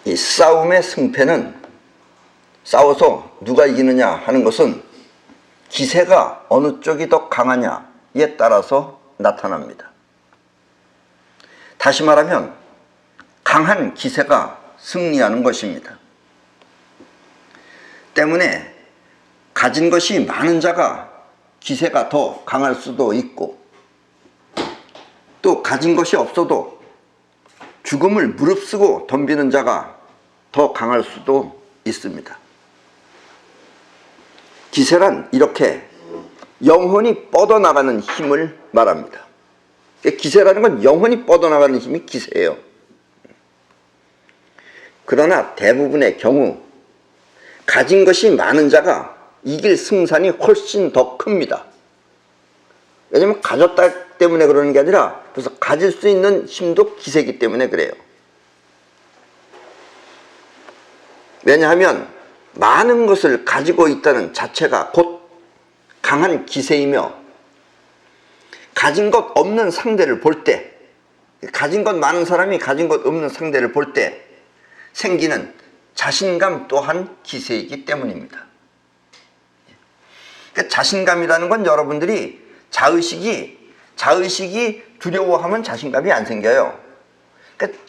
이 싸움의 승패는, 싸워서 누가 이기느냐 하는 것은 기세가 어느 쪽이 더 강하냐에 따라서 나타납니다. 다시 말하면 강한 기세가 승리하는 것입니다. 때문에 가진 것이 많은 자가 기세가 더 강할 수도 있고, 또 가진 것이 없어도 죽음을 무릅쓰고 덤비는 자가 더 강할 수도 있습니다. 기세란 이렇게 영혼이 뻗어나가는 힘을 말합니다. 기세라는 건 영혼이 뻗어나가는 힘이 기세예요. 그러나 대부분의 경우 가진 것이 많은 자가 이길 승산이 훨씬 더 큽니다. 왜냐하면 가졌다 때문에 그러는 게 아니라 그래서 가질 수 있는 힘도 기세이기 때문에 그래요. 왜냐하면 많은 것을 가지고 있다는 자체가 곧 강한 기세이며, 가진 것 없는 상대를 볼 때, 가진 것 많은 사람이 가진 것 없는 상대를 볼 때 생기는 자신감 또한 기세이기 때문입니다. 그러니까 자신감이라는 건 여러분들이 자의식이 두려워하면 자신감이 안 생겨요. 그러니까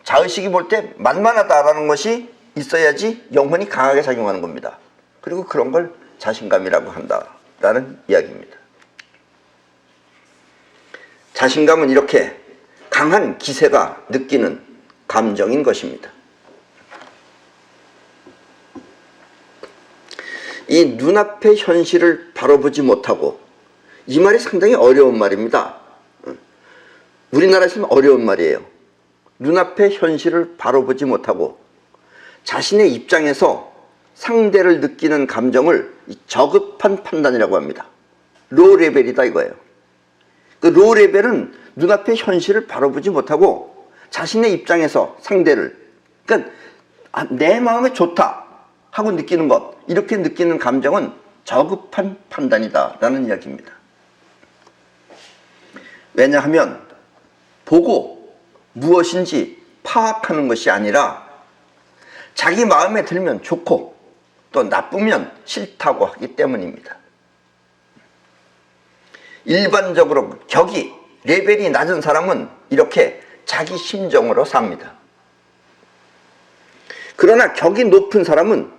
자의식이 볼 때 만만하다라는 것이 있어야지 영혼이 강하게 작용하는 겁니다. 그리고 그런 걸 자신감이라고 한다라는 이야기입니다. 자신감은 이렇게 강한 기세가 느끼는 감정인 것입니다. 이 눈앞의 현실을 바로 보지 못하고, 이 말이 상당히 어려운 말입니다. 우리나라에서는 어려운 말이에요. 눈앞의 현실을 바로 보지 못하고 자신의 입장에서 상대를 느끼는 감정을 저급한 판단이라고 합니다. 로우 레벨이다 이거예요. 그 로우 레벨은 눈앞의 현실을 바로 보지 못하고 자신의 입장에서 상대를, 그러니까 내 마음에 좋다 하고 느끼는 것, 이렇게 느끼는 감정은 저급한 판단이다 라는 이야기입니다. 왜냐하면 보고 무엇인지 파악하는 것이 아니라 자기 마음에 들면 좋고 또 나쁘면 싫다고 하기 때문입니다. 일반적으로 격이 레벨이 낮은 사람은 이렇게 자기 심정으로 삽니다. 그러나 격이 높은 사람은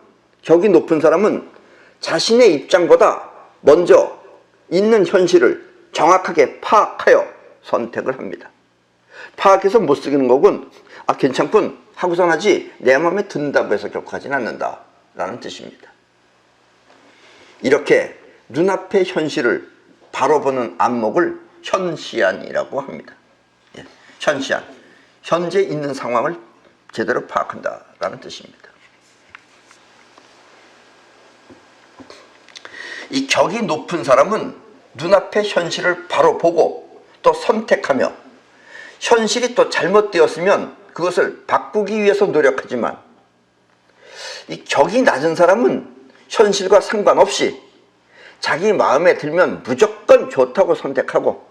자신의 입장보다 먼저 있는 현실을 정확하게 파악하여 선택을 합니다. 파악해서 못 쓰기는 거군, 괜찮군 하고선 하지 내 마음에 든다고 해서 결코 하진 않는다 라는 뜻입니다. 이렇게 눈앞의 현실을 바로 보는 안목을 현시안이라고 합니다. 현시안, 현재 있는 상황을 제대로 파악한다 라는 뜻입니다. 이 격이 높은 사람은 눈앞의 현실을 바로 보고 또 선택하며, 현실이 또 잘못되었으면 그것을 바꾸기 위해서 노력하지만, 이 격이 낮은 사람은 현실과 상관없이 자기 마음에 들면 무조건 좋다고 선택하고,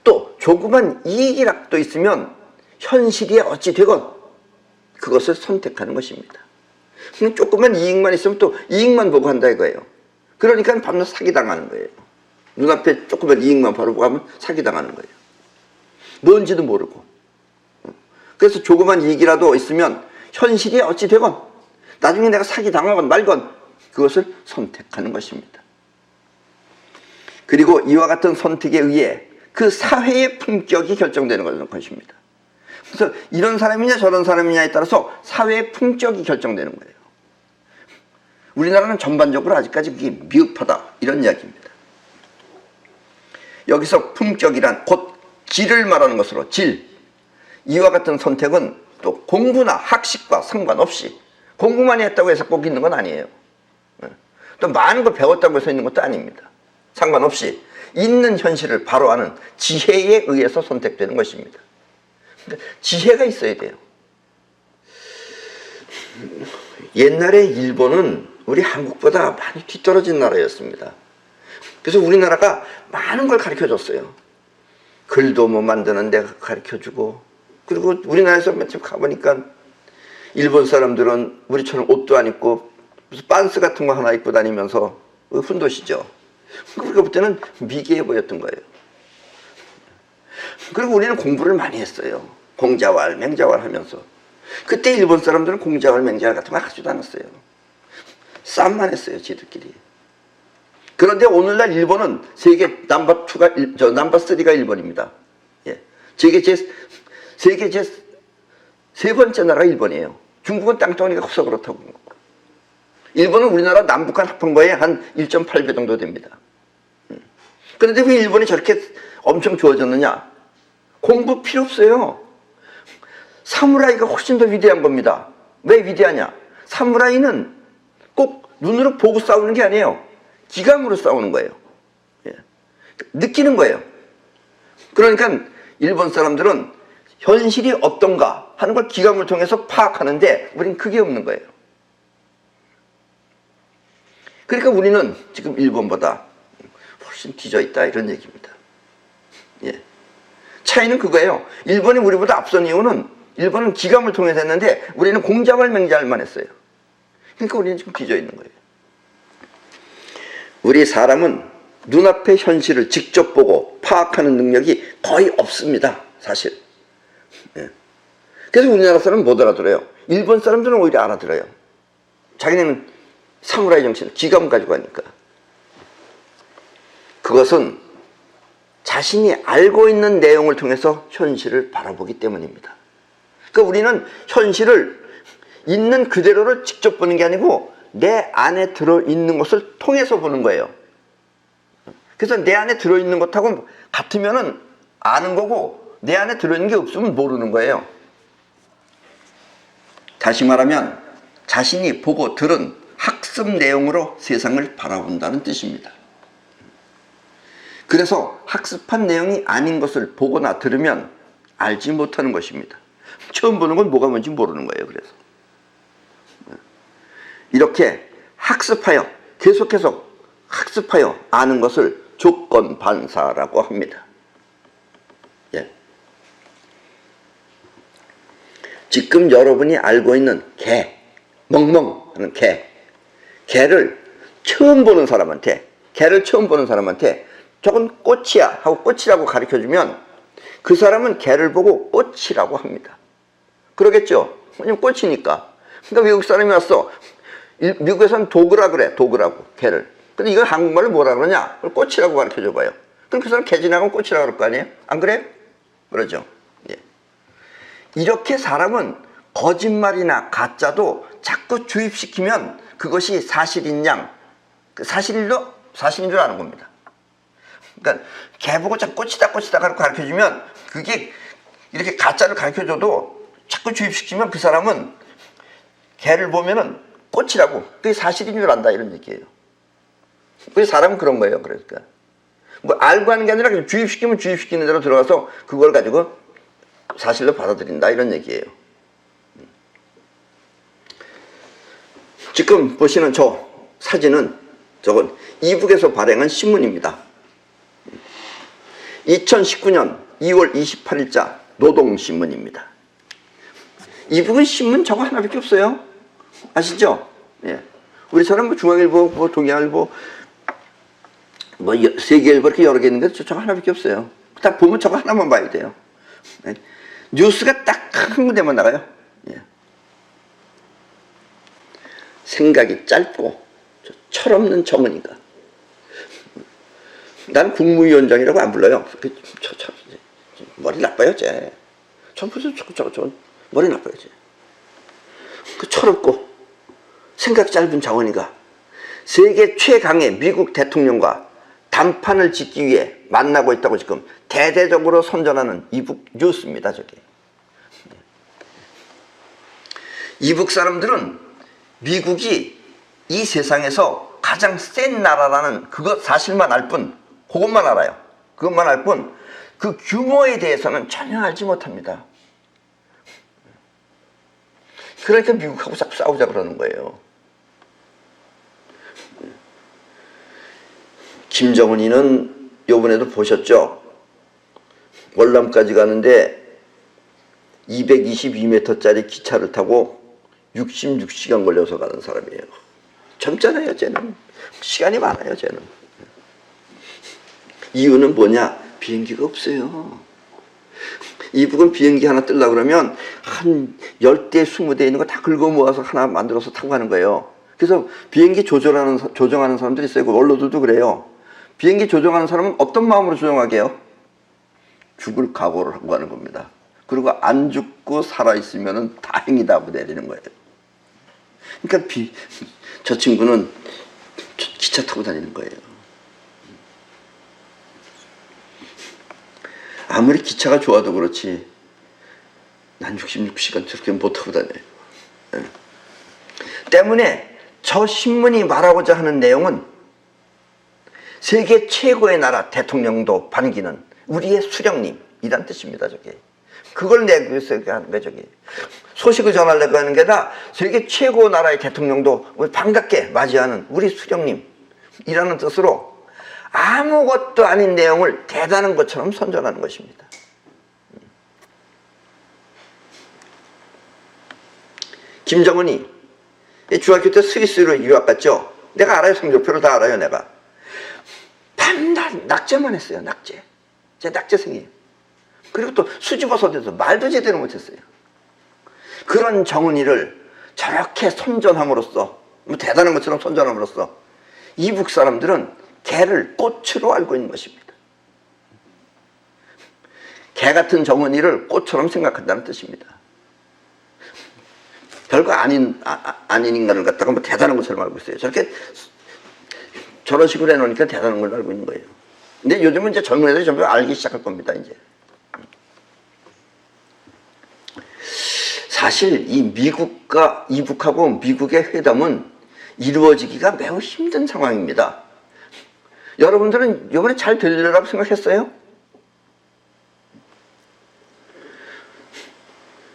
또 조그만 이익이라도 있으면 현실이 어찌 되건 그것을 선택하는 것입니다. 조그만 이익만 있으면 또 이익만 보고 한다 이거예요. 그러니까 밤낮 사기당하는 거예요. 눈앞에 조그만 이익만 바로 보고 하면 사기당하는 거예요. 뭔지도 모르고. 그래서 조그만 이익이라도 있으면 현실이 어찌 되건 나중에 내가 사기당하건 말건 그것을 선택하는 것입니다. 그리고 이와 같은 선택에 의해 그 사회의 품격이 결정되는 것입니다. 그래서 이런 사람이냐 저런 사람이냐에 따라서 사회의 품격이 결정되는 거예요. 우리나라는 전반적으로 아직까지 그게 미흡하다 이런 이야기입니다. 여기서 품격이란 곧 질을 말하는 것으로 질, 이와 같은 선택은 또 공부나 학식과 상관없이, 공부만 했다고 해서 꼭 있는 건 아니에요. 또 많은 걸 배웠다고 해서 있는 것도 아닙니다. 상관없이 있는 현실을 바로 아는 지혜에 의해서 선택되는 것입니다. 그러니까 지혜가 있어야 돼요. 옛날에 일본은 우리 한국보다 많이 뒤떨어진 나라였습니다. 그래서 우리나라가 많은 걸 가르쳐줬어요. 글도 뭐 만드는 데 가르쳐주고, 그리고 우리나라에서 며칠 가보니까 일본 사람들은 우리처럼 옷도 안 입고 무슨 빤스 같은 거 하나 입고 다니면서 훈도시죠. 그러니까 그때는 미개해 보였던 거예요. 그리고 우리는 공부를 많이 했어요. 공자왈, 맹자왈 하면서. 그때 일본 사람들은 공자왈, 맹자왈 같은 거 하지도 않았어요. 싸움만 했어요, 지들끼리. 그런데 오늘날 일본은 세계 넘버 2가, 넘버 3가 일본입니다. 예. 세계 제 세 번째 나라가 일본이에요. 중국은 땅덩어리가 커서 그렇다고. 일본은 우리나라 남북한 합한거에 한 1.8배 정도 됩니다. 그런데 왜 일본이 저렇게 엄청 좋아졌느냐? 공부 필요 없어요. 사무라이가 훨씬 더 위대한 겁니다. 왜 위대하냐? 사무라이는 꼭 눈으로 보고 싸우는 게 아니에요. 기감으로 싸우는 거예요. 예. 느끼는 거예요. 그러니까 일본 사람들은 현실이 어떤가 하는 걸 기감을 통해서 파악하는데 우리는 그게 없는 거예요. 그러니까 우리는 지금 일본보다 훨씬 뒤져 있다 이런 얘기입니다. 예. 차이는 그거예요. 일본이 우리보다 앞선 이유는 일본은 기감을 통해서 했는데 우리는 공자왈 맹자왈만 했어요. 그러니까 우리는 지금 뒤져 있는 거예요. 우리 사람은 눈앞의 현실을 직접 보고 파악하는 능력이 거의 없습니다. 사실. 예. 그래서 우리나라 사람은 못 알아들어요. 일본 사람들은 오히려 알아들어요. 자기네는 사무라이 정신, 기감 가지고 하니까. 그것은 자신이 알고 있는 내용을 통해서 현실을 바라보기 때문입니다. 그러니까 우리는 현실을 있는 그대로를 직접 보는 게 아니고 내 안에 들어있는 것을 통해서 보는 거예요. 그래서 내 안에 들어있는 것하고 같으면 아는 거고 내 안에 들어있는 게 없으면 모르는 거예요. 다시 말하면 자신이 보고 들은 학습 내용으로 세상을 바라본다는 뜻입니다. 그래서 학습한 내용이 아닌 것을 보거나 들으면 알지 못하는 것입니다. 처음 보는 건 뭐가 뭔지 모르는 거예요. 그래서 이렇게 학습하여 계속해서 학습하여 아는 것을 조건 반사라고 합니다. 예. 지금 여러분이 알고 있는 개, 멍멍 하는 개를 처음 보는 사람한테 저건 꽃이야 하고 꽃이라고 가르쳐주면 그 사람은 개를 보고 꽃이라고 합니다. 그러겠죠? 왜냐면 꽃이니까. 그러니까 외국 사람이 왔어. 미국에서는 도그라 그래. 도그라고 개를. 근데 이걸 한국말로 뭐라 그러냐? 꽃이라고 가르쳐줘 봐요. 그럼 그 사람 개 지나가면 꽃이라고 그럴 거 아니에요? 안 그래? 그러죠. 예. 이렇게 사람은 거짓말이나 가짜도 자꾸 주입시키면 그것이 사실인 양, 사실인 줄 아는 겁니다. 그러니까 개 보고 자꾸 꽃이다 가르쳐주면 그게 이렇게 가짜를 가르쳐줘도 자꾸 주입시키면 그 사람은 개를 보면은 꽃이라고 그게 사실인 줄 안다 이런 얘기예요. 그래서 사람은 그런 거예요. 그러니까 뭐 알고 하는 게 아니라 그냥 주입시키면 주입시키는 대로 들어가서 그걸 가지고 사실로 받아들인다 이런 얘기예요. 지금 보시는 저 사진은 저건 이북에서 발행한 신문입니다. 2019년 2월 28일자 노동신문입니다. 이북은 신문 저거 하나밖에 없어요. 아시죠? 예. 우리처럼 뭐 중앙일보, 뭐 동양일보, 뭐 세계일보 이렇게 여러 개 있는데 저거 하나밖에 없어요. 딱 보면 저거 하나만 봐야 돼요. 예. 뉴스가 딱 한 군데만 나가요. 예. 생각이 짧고 철없는 정은이가. 난 국무위원장이라고 안 불러요. 머리 나빠요, 쟤. 저 머리 나빠요, 쟤. 그 철없고 생각 짧은 정은이가 세계 최강의 미국 대통령과 단판을 짓기 위해 만나고 있다고 지금 대대적으로 선전하는 이북 뉴스입니다, 저게. 이북 사람들은 미국이 이 세상에서 가장 센 나라라는 그것 사실만 알 뿐, 그것만 알아요. 그것만 알 뿐, 그 규모에 대해서는 전혀 알지 못합니다. 그러니까 미국하고 자꾸 싸우자 그러는 거예요. 김정은이는 요번에도 보셨죠? 월남까지 가는데 222m짜리 기차를 타고 66시간 걸려서 가는 사람이에요. 젊잖아요, 쟤는. 시간이 많아요, 쟤는. 이유는 뭐냐? 비행기가 없어요. 이북은 비행기 하나 뜨려고 그러면 한 10대, 20대 있는 거 다 긁어 모아서 하나 만들어서 타고 가는 거예요. 그래서 비행기 조정하는 사람들이 있어요. 원로들도 그래요. 비행기 조정하는 사람은 어떤 마음으로 조정하게 해요? 죽을 각오를 하고 가는 겁니다. 그리고 안 죽고 살아있으면 다행이다 하고 내리는 거예요. 그러니까 저 친구는 기차 타고 다니는 거예요. 아무리 기차가 좋아도 그렇지 난 66시간 저렇게 못 타고 다녀요. 때문에 저 신문이 말하고자 하는 내용은 세계 최고의 나라 대통령도 반기는 우리의 수령님이란 뜻입니다. 저게 그걸 내기 위해서 하는 거예요. 저게 소식을 전하려고 하는 게 다 세계 최고 나라의 대통령도 반갑게 맞이하는 우리 수령님이라는 뜻으로 아무것도 아닌 내용을 대단한 것처럼 선전하는 것입니다. 김정은이 중학교 때 스위스로 유학 갔죠. 내가 알아요. 성적표를 다 알아요. 내가 밤낮 낙제만 했어요. 낙제. 제 낙제생이에요. 그리고 또 수집어서대서 말도 제대로 못했어요. 그런 정은이를 저렇게 선전함으로써 뭐 대단한 것처럼 선전함으로써 이북 사람들은 개를 꽃으로 알고 있는 것입니다. 개 같은 정은이를 꽃처럼 생각한다는 뜻입니다. 별거 아닌 인간을 갖다가 뭐 대단한 것처럼 알고 있어요. 저런 식으로 해놓으니까 대단한 걸 알고 있는 거예요. 근데 요즘은 이제 젊은 애들이 전부 알기 시작할 겁니다, 이제. 사실 이 이북하고 미국의 회담은 이루어지기가 매우 힘든 상황입니다. 여러분들은 이번에 잘 되리라고 생각했어요?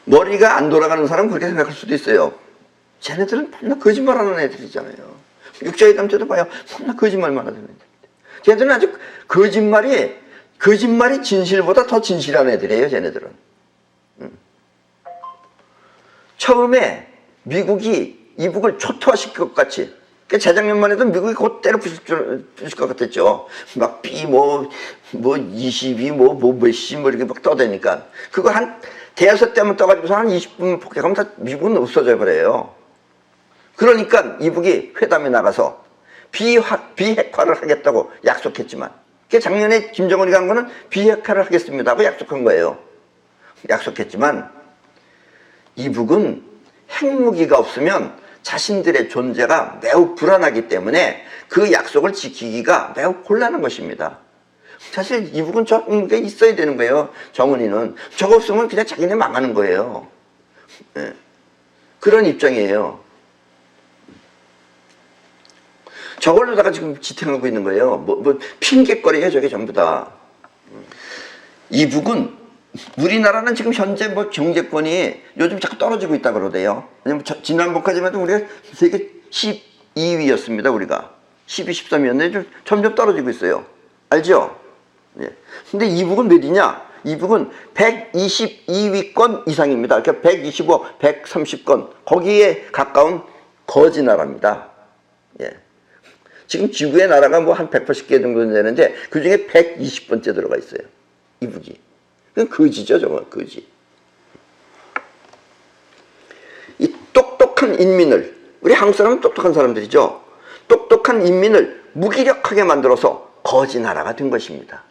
머리가 안 돌아가는 사람은 그렇게 생각할 수도 있어요. 쟤네들은 맨날 거짓말하는 애들이잖아요. 육자회담 때도 봐요. 맨날 거짓말만 하는 애들. 쟤네들은 아주 거짓말이 진실보다 더 진실한 애들이에요. 쟤네들은. 처음에 미국이 이북을 초토화시킬 것 같이, 재작년만 해도 미국이 곧 때려 부실 것 같았죠. 막 B, 22, 몇시, 이렇게 막 떠대니까. 그거 한 대여섯 대만 떠가지고서 한 20분 폭격하면 다 미국은 없어져 버려요. 그러니까 이북이 회담에 나가서 비핵화를 하겠다고 약속했지만, 작년에 김정은이 간 거는 비핵화를 하겠습니다 하고 약속한 거예요. 약속했지만, 이북은 핵무기가 없으면 자신들의 존재가 매우 불안하기 때문에 그 약속을 지키기가 매우 곤란한 것입니다. 사실 이북은 저런 게 있어야 되는 거예요. 정은이는 저거 없으면 그냥 자기네 망하는 거예요. 네. 그런 입장이에요. 저걸로다가 지금 지탱하고 있는 거예요. 핑계거리예요, 저게 전부 다. 이북은 우리나라는 지금 현재 경제권이 요즘 자꾸 떨어지고 있다 그러대요. 왜냐면 지난번까지만 해도 우리가 세계 12위였습니다. 우리가 12, 13위였는데 점점 떨어지고 있어요. 알죠? 예. 근데 이북은 몇이냐? 이북은 122위권 이상입니다. 그러니까 125, 130권 거기에 가까운 거지 나라입니다. 예. 지금 지구의 나라가 한 180개 정도 되는데 그 중에 120번째 들어가 있어요. 이북이. 그건 거지죠, 저건 거지. 이 똑똑한 인민을, 우리 한국 사람은 똑똑한 사람들이죠. 똑똑한 인민을 무기력하게 만들어서 거지 나라가 된 것입니다.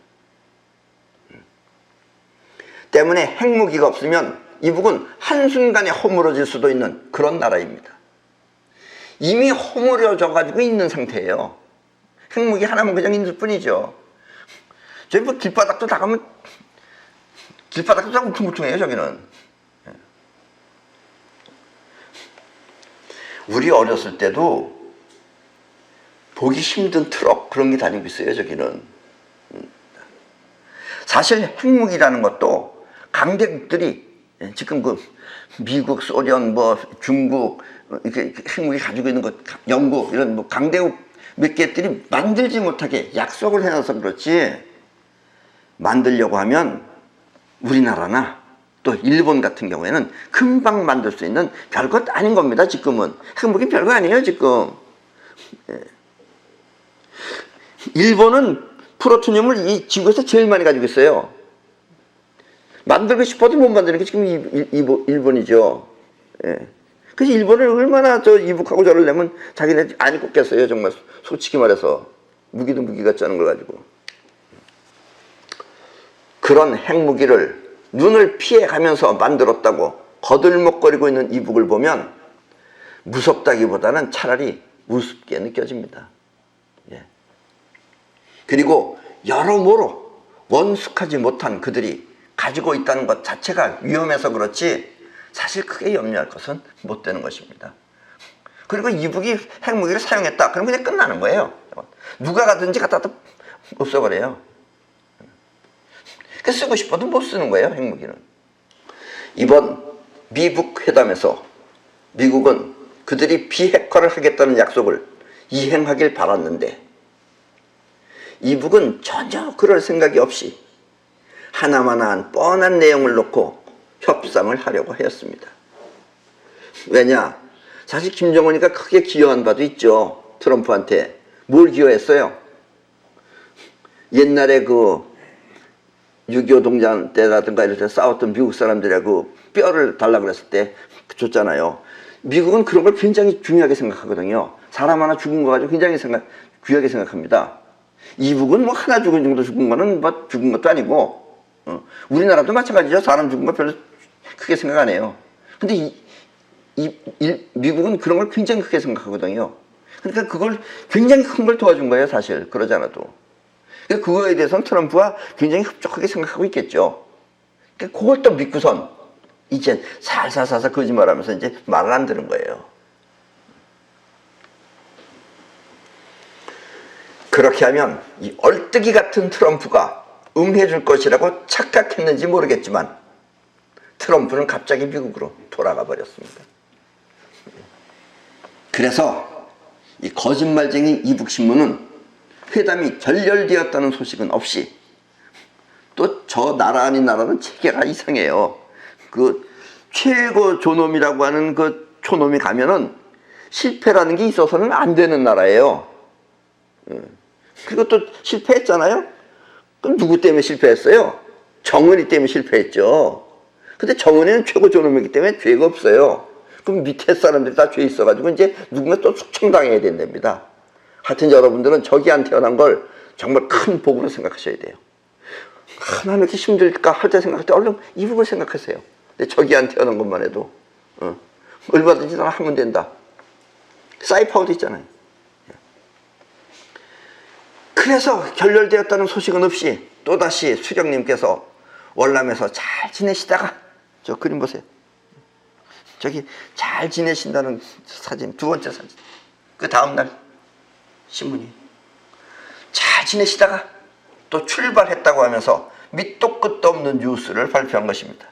때문에 핵무기가 없으면 이북은 한순간에 허물어질 수도 있는 그런 나라입니다. 이미 허물어져 가지고 있는 상태예요. 핵무기 하나만 그냥 있을 뿐이죠. 저희 길바닥도 나가면 길바닥도 다 울퉁불퉁해요, 저기는. 우리 어렸을 때도 보기 힘든 트럭 그런 게 다니고 있어요, 저기는. 사실 핵무기라는 것도 강대국들이 지금 미국, 소련, 중국 이렇게 핵무기 가지고 있는 것, 영국 이런 강대국 몇 개들이 만들지 못하게 약속을 해놔서 그렇지, 만들려고 하면 우리나라나 또 일본 같은 경우에는 금방 만들 수 있는 별것 아닌 겁니다. 지금은 핵무기 별거 아니에요. 지금 일본은 프로토늄을 이 지구에서 제일 많이 가지고 있어요. 만들고 싶어도 못 만드는 게 지금 일본이죠. 예. 그래서 일본을 얼마나 이북하고 저를 내면 자기네 안 입겠어요. 정말 솔직히 말해서 무기도 무기 같지 않은 걸 가지고. 그런 핵무기를 눈을 피해가면서 만들었다고 거들먹거리고 있는 이북을 보면 무섭다기보다는 차라리 우습게 느껴집니다. 예. 그리고 여러모로 원숙하지 못한 그들이 가지고 있다는 것 자체가 위험해서 그렇지 사실 크게 염려할 것은 못 되는 것입니다. 그리고 이북이 핵무기를 사용했다. 그럼 그냥 끝나는 거예요. 누가 가든지 갖다 없애버려요. 쓰고 싶어도 못 쓰는 거예요. 핵무기는. 이번 미북 회담에서 미국은 그들이 비핵화를 하겠다는 약속을 이행하길 바랐는데 이북은 전혀 그럴 생각이 없이 하나만한 뻔한 내용을 놓고 협상을 하려고 하였습니다. 왜냐? 사실 김정은이가 크게 기여한 바도 있죠. 트럼프한테. 뭘 기여했어요? 옛날에 그 6.25 동장 때라든가 이럴 때 싸웠던 미국 사람들하고 뼈를 달라고 그랬을 때 줬잖아요. 미국은 그런 걸 굉장히 중요하게 생각하거든요. 사람 하나 죽은 거 가지고 굉장히 귀하게 생각합니다. 이북은 뭐 하나 죽은 정도 죽은 거는 뭐 죽은 것도 아니고 우리나라도 마찬가지죠. 사람 죽은 거 별로 크게 생각 안 해요. 근데 미국은 그런 걸 굉장히 크게 생각하거든요. 그러니까 그걸 굉장히 큰 걸 도와준 거예요. 사실 그러지 않아도. 그거에 대해서는 트럼프가 굉장히 흡족하게 생각하고 있겠죠. 그걸 또 믿고선 이제 살살살살 거짓말하면서 이제 말을 안 들은 거예요. 그렇게 하면 이 얼뜨기 같은 트럼프가 응해줄 것이라고 착각했는지 모르겠지만 트럼프는 갑자기 미국으로 돌아가 버렸습니다. 그래서 이 거짓말쟁이 이북신문은 회담이 결렬되었다는 소식은 없이 또 저 나라 아닌 나라는 체계가 이상해요. 그 최고 존엄이라고 하는 그 초놈이 가면은 실패라는 게 있어서는 안 되는 나라예요. 그리고 또 실패했잖아요. 그럼 누구 때문에 실패했어요? 정은이 때문에 실패했죠. 근데 정은이는 최고 존엄이기 때문에 죄가 없어요. 그럼 밑에 사람들이 다 죄 있어가지고 이제 누군가 또 숙청당해야 된답니다. 하여튼 여러분들은 저기 안 태어난 걸 정말 큰 복으로 생각하셔야 돼요. 하나는 이렇게 힘들까 할 때 생각할 때 얼른 이북을 생각하세요. 근데 저기 안 태어난 것만 해도 얼마든지 다 하면 된다. 사이파워도 있잖아요. 그래서 결렬되었다는 소식은 없이 또다시 수령님께서 월남에서 잘 지내시다가 저 그림 보세요. 저기 잘 지내신다는 사진, 두 번째 사진. 그 다음날 신문이 잘 지내시다가 또 출발했다고 하면서 밑도 끝도 없는 뉴스를 발표한 것입니다.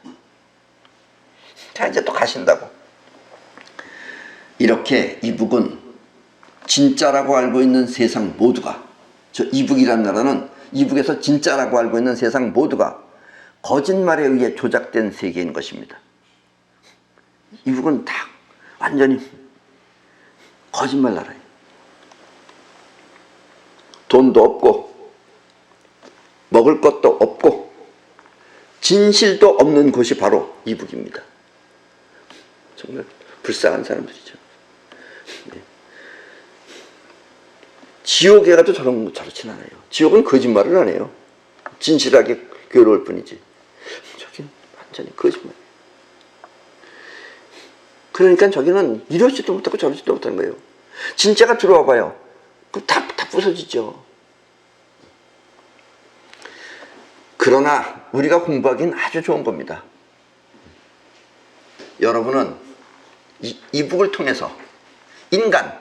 자, 이제 또 가신다고. 이렇게 이북은 진짜라고 알고 있는 세상 모두가, 저 이북이라는 나라는 이북에서 진짜라고 알고 있는 세상 모두가 거짓말에 의해 조작된 세계인 것입니다. 이북은 다 완전히 거짓말 나라예요. 돈도 없고 먹을 것도 없고 진실도 없는 곳이 바로 이북입니다. 정말 불쌍한 사람들이죠. 네. 지옥에 가도 저렇진 않아요. 지옥은 거짓말을 안 해요. 진실하게 괴로울 뿐이지. 저기는 완전히 거짓말. 그러니까 저기는 이러지도 못하고 저러지도 못하는 거예요. 진짜가 들어와 봐요. 그럼 다 부서지죠. 그러나 우리가 공부하기는 아주 좋은 겁니다. 여러분은 이북을 통해서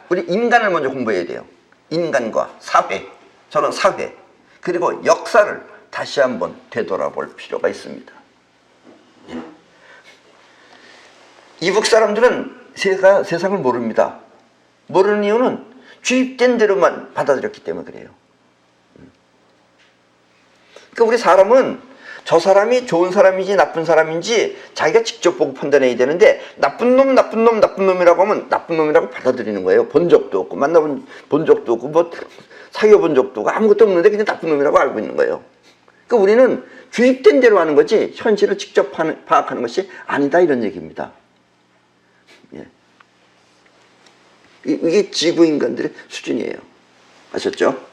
우리 인간을 먼저 공부해야 돼요. 인간과 사회, 저는 사회, 그리고 역사를 다시 한번 되돌아볼 필요가 있습니다. 이북 사람들은 세상을 모릅니다. 모르는 이유는 주입된 대로만 받아들였기 때문에 그래요. 그러니까 우리 사람은 저 사람이 좋은 사람인지 나쁜 사람인지 자기가 직접 보고 판단해야 되는데 나쁜 놈, 나쁜 놈, 나쁜 놈이라고 하면 나쁜 놈이라고 받아들이는 거예요. 본 적도 없고 만나본 적도 없고 뭐 사귀어본 적도 없고 아무것도 없는데 그냥 나쁜 놈이라고 알고 있는 거예요. 그러니까 우리는 주입된 대로 하는 거지 현실을 직접 파악하는 것이 아니다 이런 얘기입니다. 예. 이게 지구인간들의 수준이에요. 아셨죠?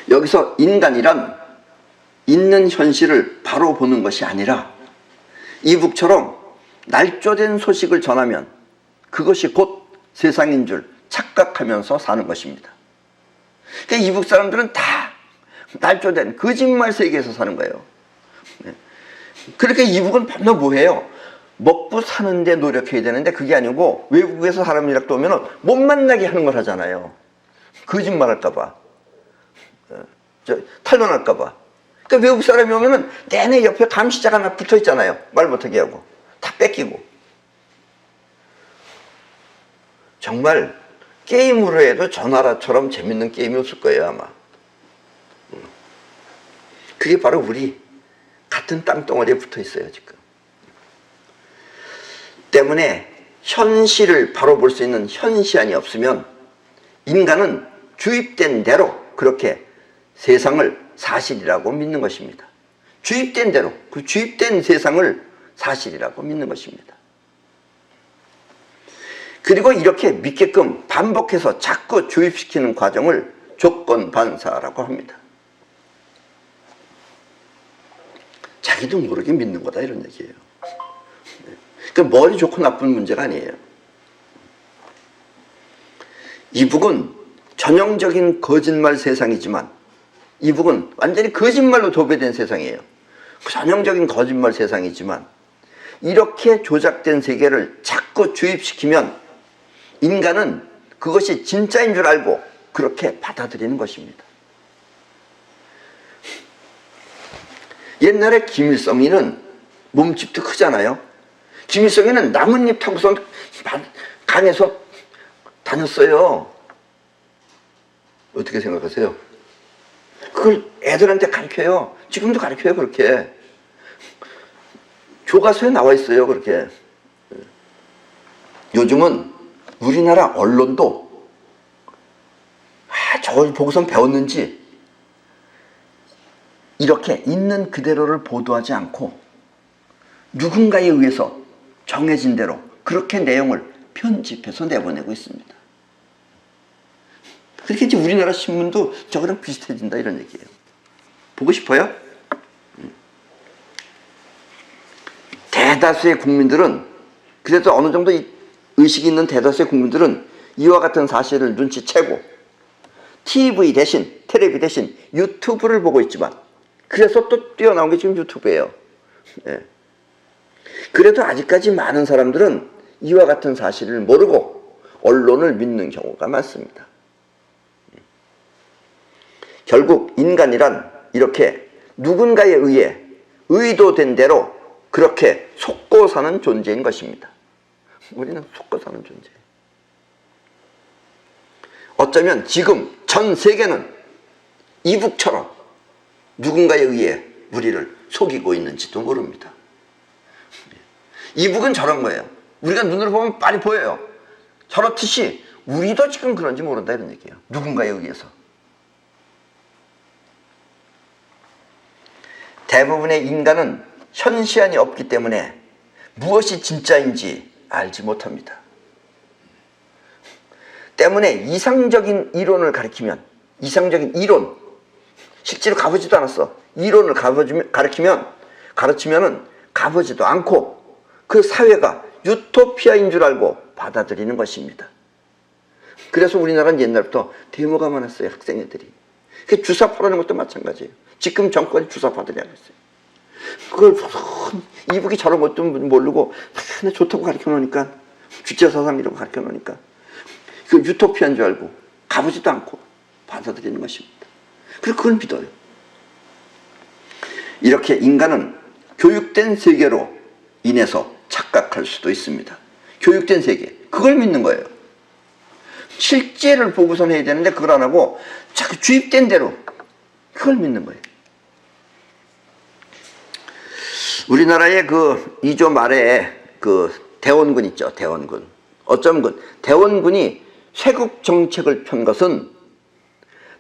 여기서 인간이란 있는 현실을 바로 보는 것이 아니라 이북처럼 날조된 소식을 전하면 그것이 곧 세상인 줄 착각하면서 사는 것입니다. 그러니까 이북 사람들은 다 날조된 거짓말 세계에서 사는 거예요. 그러니까 이북은 밤낮 뭐해요? 먹고 사는데 노력해야 되는데 그게 아니고 외국에서 사람이랑 또 오면 못 만나게 하는 걸 하잖아요. 거짓말 할까봐, 탄론할까봐. 그러니까 외국 사람이 오면은 내내 옆에 감시자가 하나 붙어 있잖아요. 말 못하게 하고 다 뺏기고. 정말 게임으로 해도 저 나라처럼 재밌는 게임이 없을 거예요 아마. 그게 바로 우리 같은 땅덩어리에 붙어 있어요 지금. 때문에 현실을 바로 볼 수 있는 현시안이 없으면 인간은 주입된 대로 그렇게 세상을 사실이라고 믿는 것입니다. 주입된 대로 그 주입된 세상을 사실이라고 믿는 것입니다. 그리고 이렇게 믿게끔 반복해서 자꾸 주입시키는 과정을 조건반사라고 합니다. 자기도 모르게 믿는 거다 이런 얘기예요. 그러니까 머리 좋고 나쁜 문제가 아니에요. 이북은 전형적인 거짓말 세상이지만 이북은 완전히 거짓말로 도배된 세상이에요. 전형적인 거짓말 세상이지만 이렇게 조작된 세계를 자꾸 주입시키면 인간은 그것이 진짜인 줄 알고 그렇게 받아들이는 것입니다. 옛날에 김일성이는 몸집도 크잖아요. 김일성이는 나뭇잎 타고서 강에서 다녔어요. 어떻게 생각하세요? 그걸 애들한테 가르쳐요. 지금도 가르쳐요 그렇게. 교과서에 나와 있어요 그렇게. 요즘은 우리나라 언론도 저걸 보고선 배웠는지 이렇게 있는 그대로를 보도하지 않고 누군가에 의해서 정해진 대로 그렇게 내용을 편집해서 내보내고 있습니다. 그렇게 이제 우리나라 신문도 저거랑 비슷해진다 이런 얘기예요. 보고 싶어요? 대다수의 국민들은 그래도 어느 정도 의식이 있는 대다수의 국민들은 이와 같은 사실을 눈치채고 TV 대신 텔레비 대신 유튜브를 보고 있지만 그래서 또 뛰어나온 게 지금 유튜브예요. 예. 그래도 아직까지 많은 사람들은 이와 같은 사실을 모르고 언론을 믿는 경우가 많습니다. 결국 인간이란 이렇게 누군가에 의해 의도된 대로 그렇게 속고 사는 존재인 것입니다. 우리는 속고 사는 존재예요. 어쩌면 지금 전 세계는 이북처럼 누군가에 의해 우리를 속이고 있는지도 모릅니다. 이북은 저런 거예요. 우리가 눈으로 보면 빨리 보여요. 저렇듯이 우리도 지금 그런지 모른다 이런 얘기예요. 누군가에 의해서. 대부분의 인간은 현시안이 없기 때문에 무엇이 진짜인지 알지 못합니다. 때문에 이상적인 이론을 가르치면 이상적인 이론 실제로 가보지도 않았어. 이론을 가르치면은 가보지도 않고 그 사회가 유토피아인 줄 알고 받아들이는 것입니다. 그래서 우리나라는 옛날부터 데모가 많았어요. 학생애들이. 그 주사파라는 것도 마찬가지예요. 지금 정권이 주사파들이 하고 있어요. 그걸 이북이 저런 것도 모르고 맨날 좋다고 가르쳐 놓으니까 주체사상이라고 가르쳐 놓으니까 그 유토피아인 줄 알고 가보지도 않고 받아들이는 것입니다. 그리고 그걸 믿어요. 이렇게 인간은 교육된 세계로 인해서 착각할 수도 있습니다. 교육된 세계, 그걸 믿는 거예요. 실제를 보고선 해야 되는데 그걸 안 하고 자꾸 주입된 대로 그걸 믿는 거예요. 우리나라의 그 2조 말에 그 대원군 있죠. 대원군. 어쩌면 대원군이 쇄국 정책을 편 것은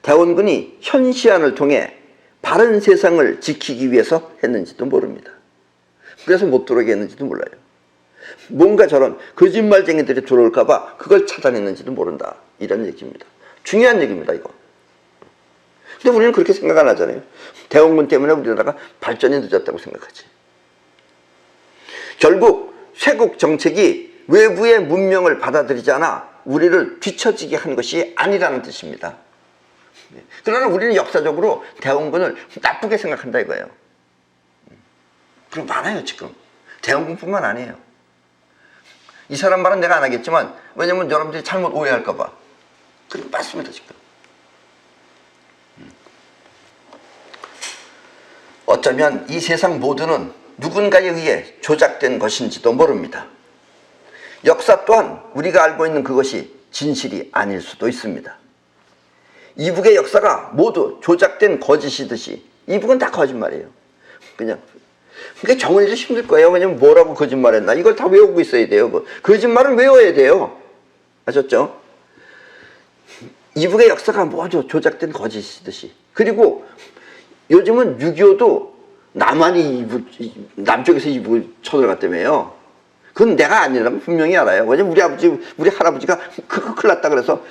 대원군이 현시안을 통해 바른 세상을 지키기 위해서 했는지도 모릅니다. 그래서 못 들어오게 했는지도 몰라요. 뭔가 저런 거짓말쟁이들이 들어올까봐 그걸 차단했는지도 모른다. 이런 얘기입니다. 중요한 얘기입니다, 이거. 근데 우리는 그렇게 생각 안 하잖아요. 대원군 때문에 우리나라가 발전이 늦었다고 생각하지. 결국 쇄국 정책이 외부의 문명을 받아들이지 않아 우리를 뒤처지게 한 것이 아니라는 뜻입니다. 그러나 우리는 역사적으로 대원군을 나쁘게 생각한다 이거예요. 그리고 많아요 지금. 대원군뿐만 아니에요. 이 사람 말은 내가 안 하겠지만 왜냐면 여러분들이 잘못 오해할까 봐. 그리고 맞습니다 지금. 어쩌면 이 세상 모두는 누군가에 의해 조작된 것인지도 모릅니다. 역사 또한 우리가 알고 있는 그것이 진실이 아닐 수도 있습니다. 이북의 역사가 모두 조작된 거짓이듯이 이북은 다 거짓말이에요. 그냥. 그러니까 정은이도 힘들 거예요. 왜냐면 뭐라고 거짓말했나 이걸 다 외우고 있어야 돼요. 거짓말은 외워야 돼요. 아셨죠? 이북의 역사가 모두 조작된 거짓이듯이. 그리고 요즘은 6.25도 남한이 남쪽에서 이북을 쳐들어갔다며요. 그건 내가 아니라면 분명히 알아요. 왜냐면 우리 할아버지가 큰일 났다 그래서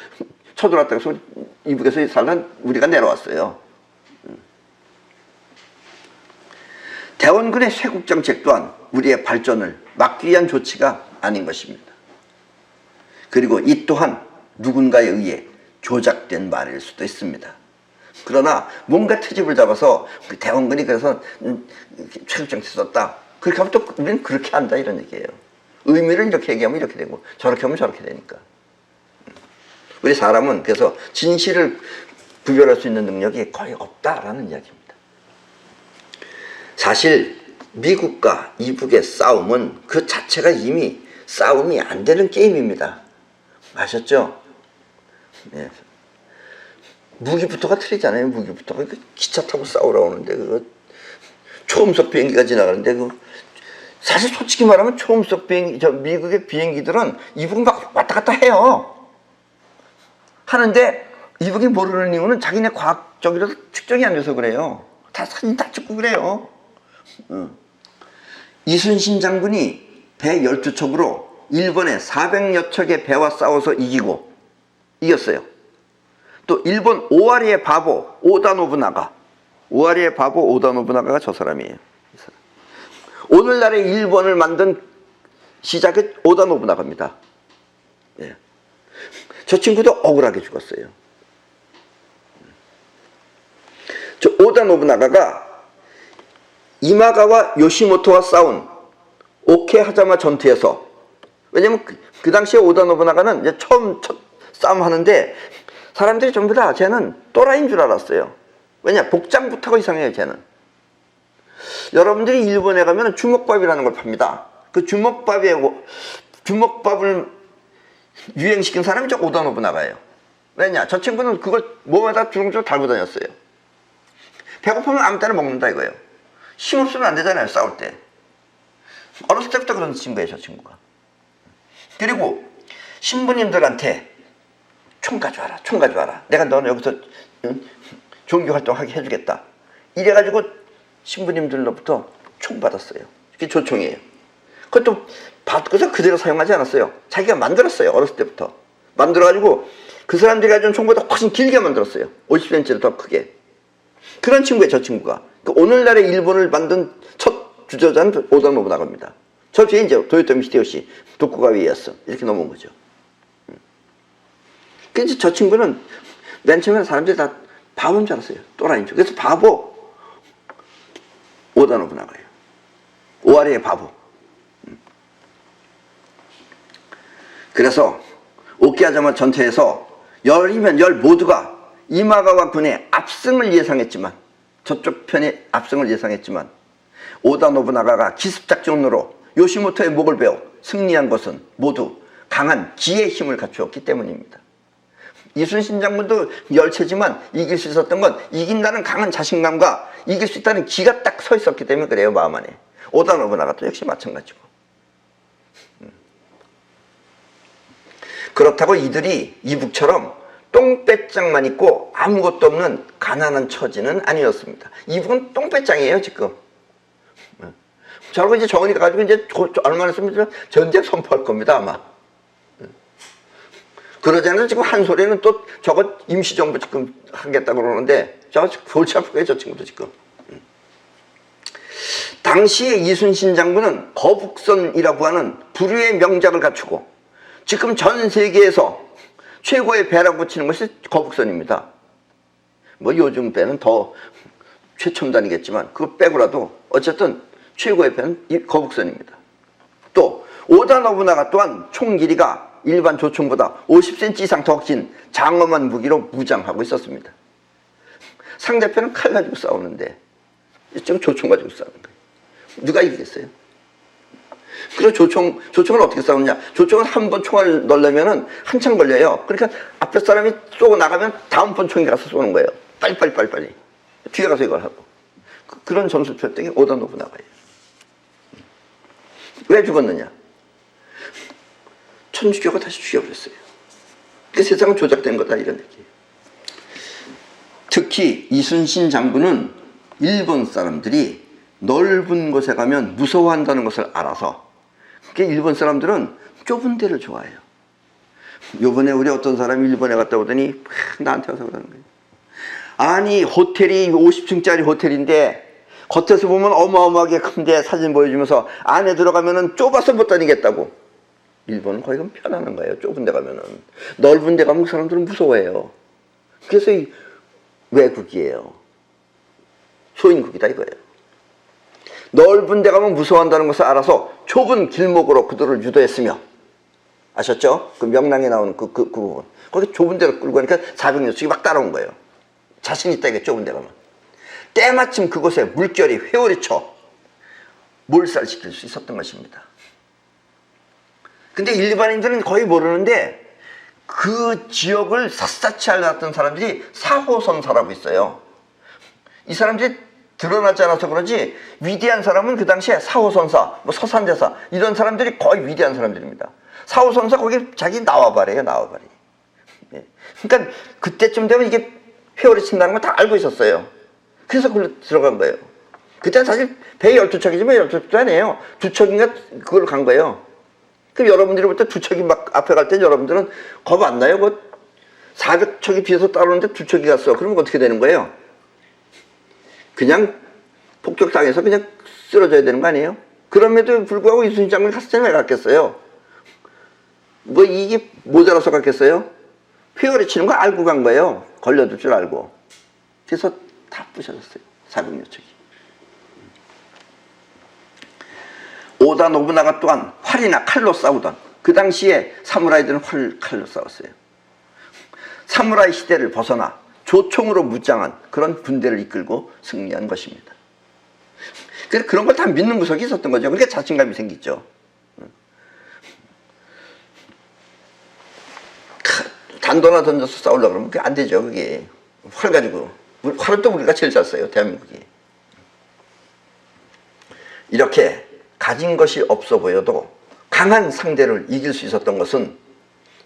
쳐들어왔다 그래서 이북에서 살던 우리가 내려왔어요. 대원군의 쇄국 정책 또한 우리의 발전을 막기 위한 조치가 아닌 것입니다. 그리고 이 또한 누군가에 의해 조작된 말일 수도 있습니다. 그러나 뭔가 트집을 잡아서 대원군이 그래서 쇄국 정책 썼다. 그렇게 하면 또 우리는 그렇게 한다 이런 얘기예요. 의미를 이렇게 얘기하면 이렇게 되고 저렇게 하면 저렇게 되니까. 우리 사람은 그래서 진실을 구별할 수 있는 능력이 거의 없다라는 이야기입니다. 사실 미국과 이북의 싸움은 그 자체가 이미 싸움이 안 되는 게임입니다. 아셨죠? 네. 무기부터가 틀리잖아요. 무기부터가 기차 타고 싸우러 오는데 그거 초음속 비행기가 지나가는데 사실 솔직히 말하면 초음속 비행기 미국의 비행기들은 이북은 막 왔다 갔다 해요. 하는데 이북이 모르는 이유는 자기네 과학적으로 측정이 안 돼서 그래요. 다 사진 다 찍고 그래요. 이순신 장군이 배 12척으로 일본의 400여 척의 배와 싸워서 이겼어요. 또 일본 오와리의 바보 오다 노부나가, 오와리의 바보 오다 노부나가가 저 사람이에요. 오늘날의 일본을 만든 시작은 오다 노부나가입니다. 예. 저 친구도 억울하게 죽었어요. 저 오다 노부나가가 이마가와 요시모토와 싸운 오케하자마 전투에서, 왜냐면 그 당시에 오다 노부나가는 이제 처음 싸움 하는데 사람들이 전부 다 쟤는 또라이인 줄 알았어요. 왜냐 복장부터가 이상해요. 쟤는. 여러분들이 일본에 가면 주먹밥이라는 걸 팝니다. 그 주먹밥을 유행시킨 사람이 저 오다 노부나가예요. 왜냐 저 친구는 그걸 몸에다 주렁주렁 달고 다녔어요. 배고프면 아무 때나 먹는다 이거예요. 힘없으면 안 되잖아요. 싸울 때. 어렸을 때부터 그런 친구예요. 저 친구가. 그리고 신부님들한테 총 가져와라. 총 가져와라. 내가 너는 여기서 종교활동하게 해주겠다. 이래가지고 신부님들로부터 총 받았어요. 그게 조총이에요. 그것도 받고서 그대로 사용하지 않았어요. 자기가 만들었어요. 어렸을 때부터. 만들어가지고 그 사람들이 가진 총보다 훨씬 길게 만들었어요. 50cm를 더 크게. 그런 친구예요. 저 친구가. 오늘날의 일본을 만든 첫 주저자는 오다 노부나가입니다. 저 뒤에 이제 도요토미 히데요시 도쿠가와 이에야스 이렇게 넘어온 거죠. 그래서 저 친구는 맨 처음에 사람들이 다 바보인 줄 알았어요. 또라이인 줄. 그래서 바보 오다 노부나가예요. 오와리의 바보. 그래서 오키하자마 전투에서 열이면 열 모두가 이마가와 군의 압승을 예상했지만, 저쪽 편의 압승을 예상했지만 오다 노부나가가 기습작전으로 요시모토의 목을 베어 승리한 것은 모두 강한 기의 힘을 갖추었기 때문입니다. 이순신 장군도 열체지만 이길 수 있었던 건 이긴다는 강한 자신감과 이길 수 있다는 기가 딱 서 있었기 때문에 그래요. 마음 안에. 오다 노부나가도 역시 마찬가지고. 그렇다고 이들이 이북처럼 똥배짱만 있고 아무것도 없는 가난한 처지는 아니었습니다. 이북은 똥배짱이에요 지금. 저러고 이제 정은이가 가지고 이제 얼마나 있으면 전쟁 선포할 겁니다 아마. 그러자는 지금 한 소리는 또 저거 임시정부 지금 하겠다고 그러는데 저거 골치 아프게 저 친구도 지금. 당시에 이순신 장군은 거북선이라고 하는 부류의 명작을 갖추고 지금 전 세계에서 최고의 배라고 치는 것이 거북선입니다. 뭐 요즘 배는 더 최첨단이겠지만 그거 빼고라도 어쨌든 최고의 배는 이 거북선입니다. 또 오다 노부나가 또한 총 길이가 일반 조총보다 50cm 이상 더 긴 장엄한 무기로 무장하고 있었습니다. 상대편은 칼 가지고 싸우는데 지금 조총 가지고 싸우는 거예요. 누가 이기겠어요? 그리고 조총을 어떻게 싸우느냐? 조총은 한 번 총알 넣으려면 한참 걸려요. 그러니까 앞에 사람이 쏘고 나가면 다음번 총이 가서 쏘는 거예요. 빨리. 뒤에 가서 이걸 하고. 그런 전술표택이 오다 노부나가예요. 왜 죽었느냐? 천주교가 다시 죽여버렸어요. 그 세상은 조작된 거다 이런 얘기예요. 특히 이순신 장군은 일본 사람들이 넓은 곳에 가면 무서워한다는 것을 알아서 일본 사람들은 좁은 데를 좋아해요. 요번에 우리 어떤 사람이 일본에 갔다 오더니 나한테 와서 그러는 거예요. 아니 호텔이 50층짜리 호텔인데 겉에서 보면 어마어마하게 큰데 사진 보여주면서 안에 들어가면은 좁아서 못 다니겠다고. 일본은 거의 편안한 거예요. 좁은 데 가면은. 넓은 데 가면 사람들은 무서워해요. 그래서 이 외국이에요. 소인국이다 이거예요. 넓은 데 가면 무서워한다는 것을 알아서 좁은 길목으로 그들을 유도했으며, 아셨죠? 그 명랑에 나오는 그 부분. 거기 좁은 데를 끌고 가니까 400녀석이 막 따라온 거예요. 자신 있다 이게 좁은 데 가면. 때마침 그곳에 물결이 회오리 쳐 몰살시킬 수 있었던 것입니다. 근데 일반인들은 거의 모르는데 그 지역을 샅샅이 알았던 사람들이 사호선사라고 있어요. 이 사람들이 드러나지 않아서 그러지 위대한 사람은 그 당시에 사호선사, 뭐 서산대사 이런 사람들이 거의 위대한 사람들입니다. 사호선사 거기 자기 나와바래요. 나와바리. 그러니까 그때쯤 되면 이게 회오리 친다는 걸 다 알고 있었어요. 그래서 그걸로 들어간 거예요. 그때는 사실 배 12척이지만 12척도 아니에요. 2척인가 그걸 간 거예요. 그럼 여러분들이 볼 때 2척이 막 앞에 갈 때 여러분들은 겁 안 나요? 뭐 400척이 뒤에서 따르는데 2척이 갔어. 그러면 어떻게 되는 거예요? 그냥 폭격당해서 그냥 쓰러져야 되는 거 아니에요? 그럼에도 불구하고 이순신 장군이 갔을 때는 왜 갔겠어요? 뭐 이게 모자라서 갔겠어요? 회오리 치는 거 알고 간 거예요. 걸려들 줄 알고. 그래서 다 부셔졌어요. 400여척이. 오다 노부나가 또한 활이나 칼로 싸우던 그 당시에 사무라이들은 칼로 싸웠어요. 사무라이 시대를 벗어나 조총으로 무장한 그런 군대를 이끌고 승리한 것입니다. 그래서 그런 걸 다 믿는 구석이 있었던 거죠. 그러니까 자신감이 생기죠. 단도나 던져서 싸우려고 그러면 그게 안 되죠. 그게 활 가지고. 활은 또 우리가 제일 잘 써요. 대한민국이. 이렇게 가진 것이 없어 보여도 강한 상대를 이길 수 있었던 것은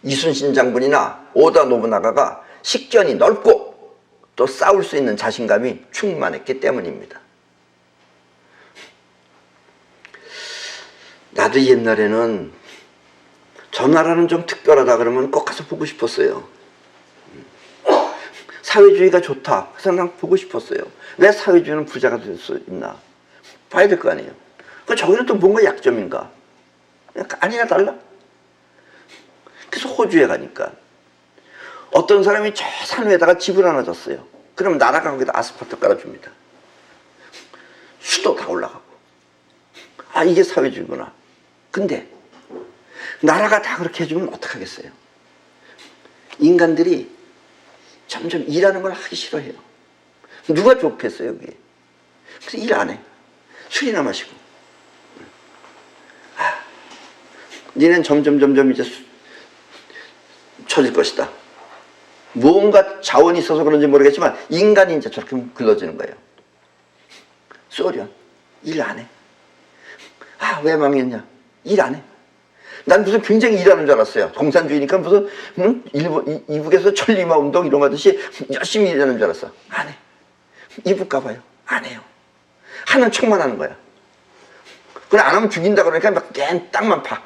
이순신 장군이나 오다 노부나가가 식견이 넓고 또 싸울 수 있는 자신감이 충만했기 때문입니다. 나도 옛날에는 저 나라는 좀 특별하다 그러면 꼭 가서 보고 싶었어요. 사회주의가 좋다. 그래서 난 보고 싶었어요. 왜 사회주의는 부자가 될 수 있나? 봐야 될 거 아니에요. 그 저기는 또 뭔가 약점인가? 아니나 달라? 그래서 호주에 가니까 어떤 사람이 저 산 위에다가 집을 하나 졌어요. 그러면 나라가 거기다 아스팔트 깔아줍니다. 수도 다 올라가고. 아, 이게 사회주의구나. 근데 나라가 다 그렇게 해주면 어떡하겠어요? 인간들이 점점 일하는 걸 하기 싫어해요. 누가 좋겠어요, 그게? 그래서 일 안 해. 술이나 마시고. 아, 니는 점점 이제 처질 것이다. 무언가 자원이 있어서 그런지 모르겠지만 인간이 이제 저렇게 굴러지는 거예요. 소련 일 안 해. 아, 왜 망했냐? 일 안 해. 난 무슨 굉장히 일하는 줄 알았어요. 공산주의니까 무슨 이북에서 천리마 운동 이런 거 하듯이 열심히 일하는 줄 알았어. 안 해. 이북 가봐요. 안 해요. 하는 척만 하는 거야. 그래 안 하면 죽인다 그러니까 막 땅만 파.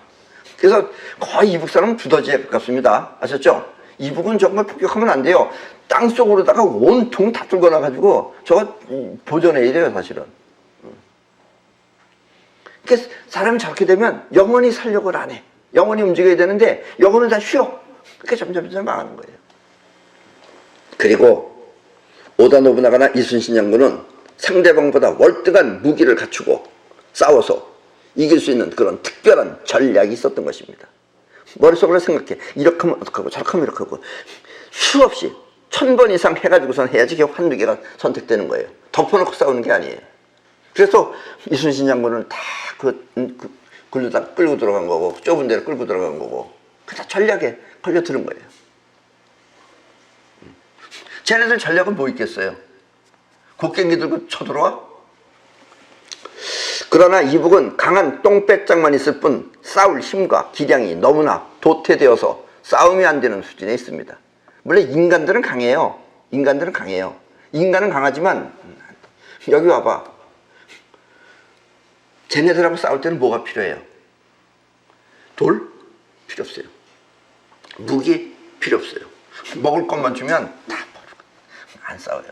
그래서 거의 이북 사람은 두더지에 가깝습니다. 아셨죠? 이북은 정말 폭격하면 안 돼요. 땅 속으로다가 온통 다 뚫고 나가지고 저거 보존해야 돼요, 사실은. 그러니까 사람이 저렇게 되면 영원히 살려고 안 해. 영원히 움직여야 되는데 영혼은 다 쉬어. 그러니까 점점 망하는 거예요. 그리고 오다 노부나가나 이순신 장군은 상대방보다 월등한 무기를 갖추고 싸워서 이길 수 있는 그런 특별한 전략이 있었던 것입니다. 머릿속으로 생각해. 이렇게 하면 어떻게 하고 저렇게 하면 이렇게 하고 수없이 1000번 이상 해가지고선 해야지 그 한두 개가 선택되는 거예요. 덮어놓고 싸우는 게 아니에요. 그래서 이순신 장군을 다 굴려다 끌고 들어간 거고 좁은 데를 끌고 들어간 거고 그 다 전략에 걸려드는 거예요. 쟤네들 전략은 뭐 있겠어요? 곡괭이 들고 쳐들어와? 그러나 이북은 강한 똥배짱만 있을 뿐 싸울 힘과 기량이 너무나 도태되어서 싸움이 안 되는 수준에 있습니다. 물론 인간들은 강해요. 인간들은 강해요. 인간은 강하지만 여기 와봐. 쟤네들하고 싸울 때는 뭐가 필요해요? 돌? 필요 없어요. 무기? 필요 없어요. 먹을 것만 주면 다 안 싸워요.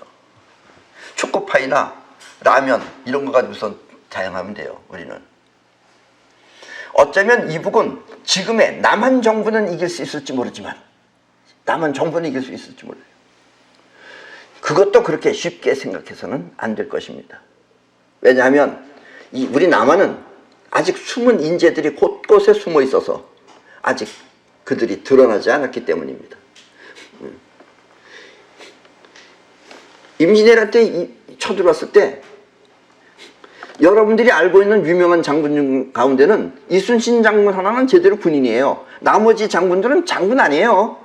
초코파이나 라면 이런 거 가지고선 자영하면 돼요. 우리는. 어쩌면 이북은 지금의 남한 정부는 이길 수 있을지 모르지만 남한 정부는 이길 수 있을지 몰라요. 그것도 그렇게 쉽게 생각해서는 안 될 것입니다. 왜냐하면 우리 남한은 아직 숨은 인재들이 곳곳에 숨어 있어서 아직 그들이 드러나지 않았기 때문입니다. 임진왜란 때 쳐들어왔을 때 여러분들이 알고 있는 유명한 장군 가운데는 이순신 장군 하나는 제대로 군인이에요. 나머지 장군들은 장군 아니에요.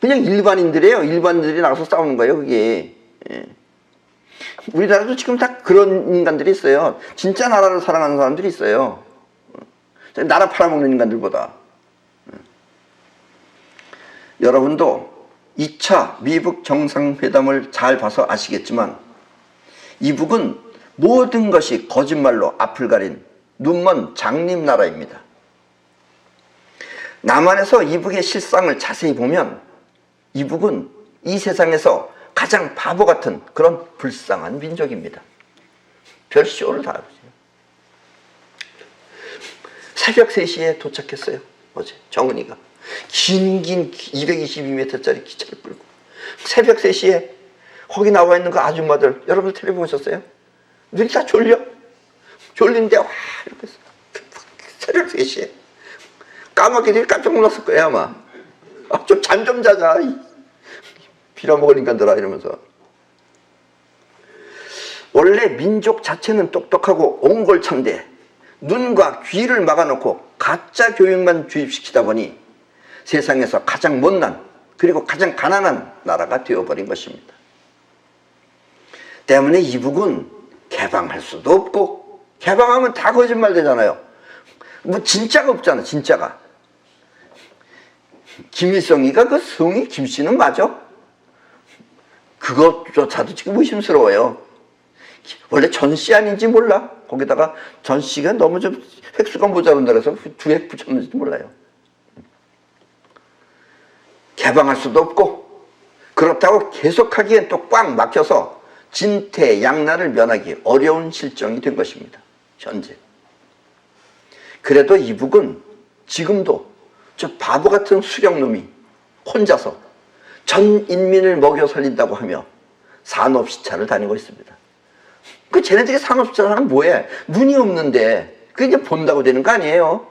그냥 일반인들이에요. 일반인들이 나가서 싸우는 거예요, 그게. 우리나라도 지금 다 그런 인간들이 있어요. 진짜 나라를 사랑하는 사람들이 있어요. 나라 팔아먹는 인간들보다. 여러분도 2차 미북 정상회담을 잘 봐서 아시겠지만 이북은 모든 것이 거짓말로 앞을 가린 눈먼 장님나라입니다. 남한에서 이북의 실상을 자세히 보면 이북은 이 세상에서 가장 바보 같은 그런 불쌍한 민족입니다. 별 쇼를 다 하죠. 새벽 3시에 도착했어요. 어제 정은이가 긴 222m짜리 기차를 끌고 새벽 3시에 거기 나와 있는 그 아줌마들 여러분 텔레비 보셨어요? 눈이 다 졸려. 졸린데 와 이렇게 새벽 3시에 까맣게 깜짝 놀랐을 거예요 아마. 좀 잠 좀 자자 빌어먹을 인간들아 이러면서. 원래 민족 자체는 똑똑하고 옹골차인데 눈과 귀를 막아놓고 가짜 교육만 주입시키다 보니 세상에서 가장 못난 그리고 가장 가난한 나라가 되어버린 것입니다. 때문에 이북은 개방할 수도 없고 개방하면 다 거짓말 되잖아요. 뭐 진짜가 없잖아. 진짜가. 김일성이가 그 성이 김씨는 맞아? 그것조차도 지금 의심스러워요. 원래 전씨 아닌지 몰라. 거기다가 전씨가 너무 좀 획수가 모자란다 그래서 두 획 붙였는지도 몰라요. 개방할 수도 없고 그렇다고 계속하기엔 또 꽉 막혀서 진퇴양난을 면하기 어려운 실정이 된 것입니다. 현재. 그래도 이북은 지금도 저 바보 같은 수령놈이 혼자서 전 인민을 먹여 살린다고 하며 산업시찰을 다니고 있습니다. 그 쟤네들이 산업시찰을 하면 뭐해? 눈이 없는데 그게 이제 본다고 되는 거 아니에요?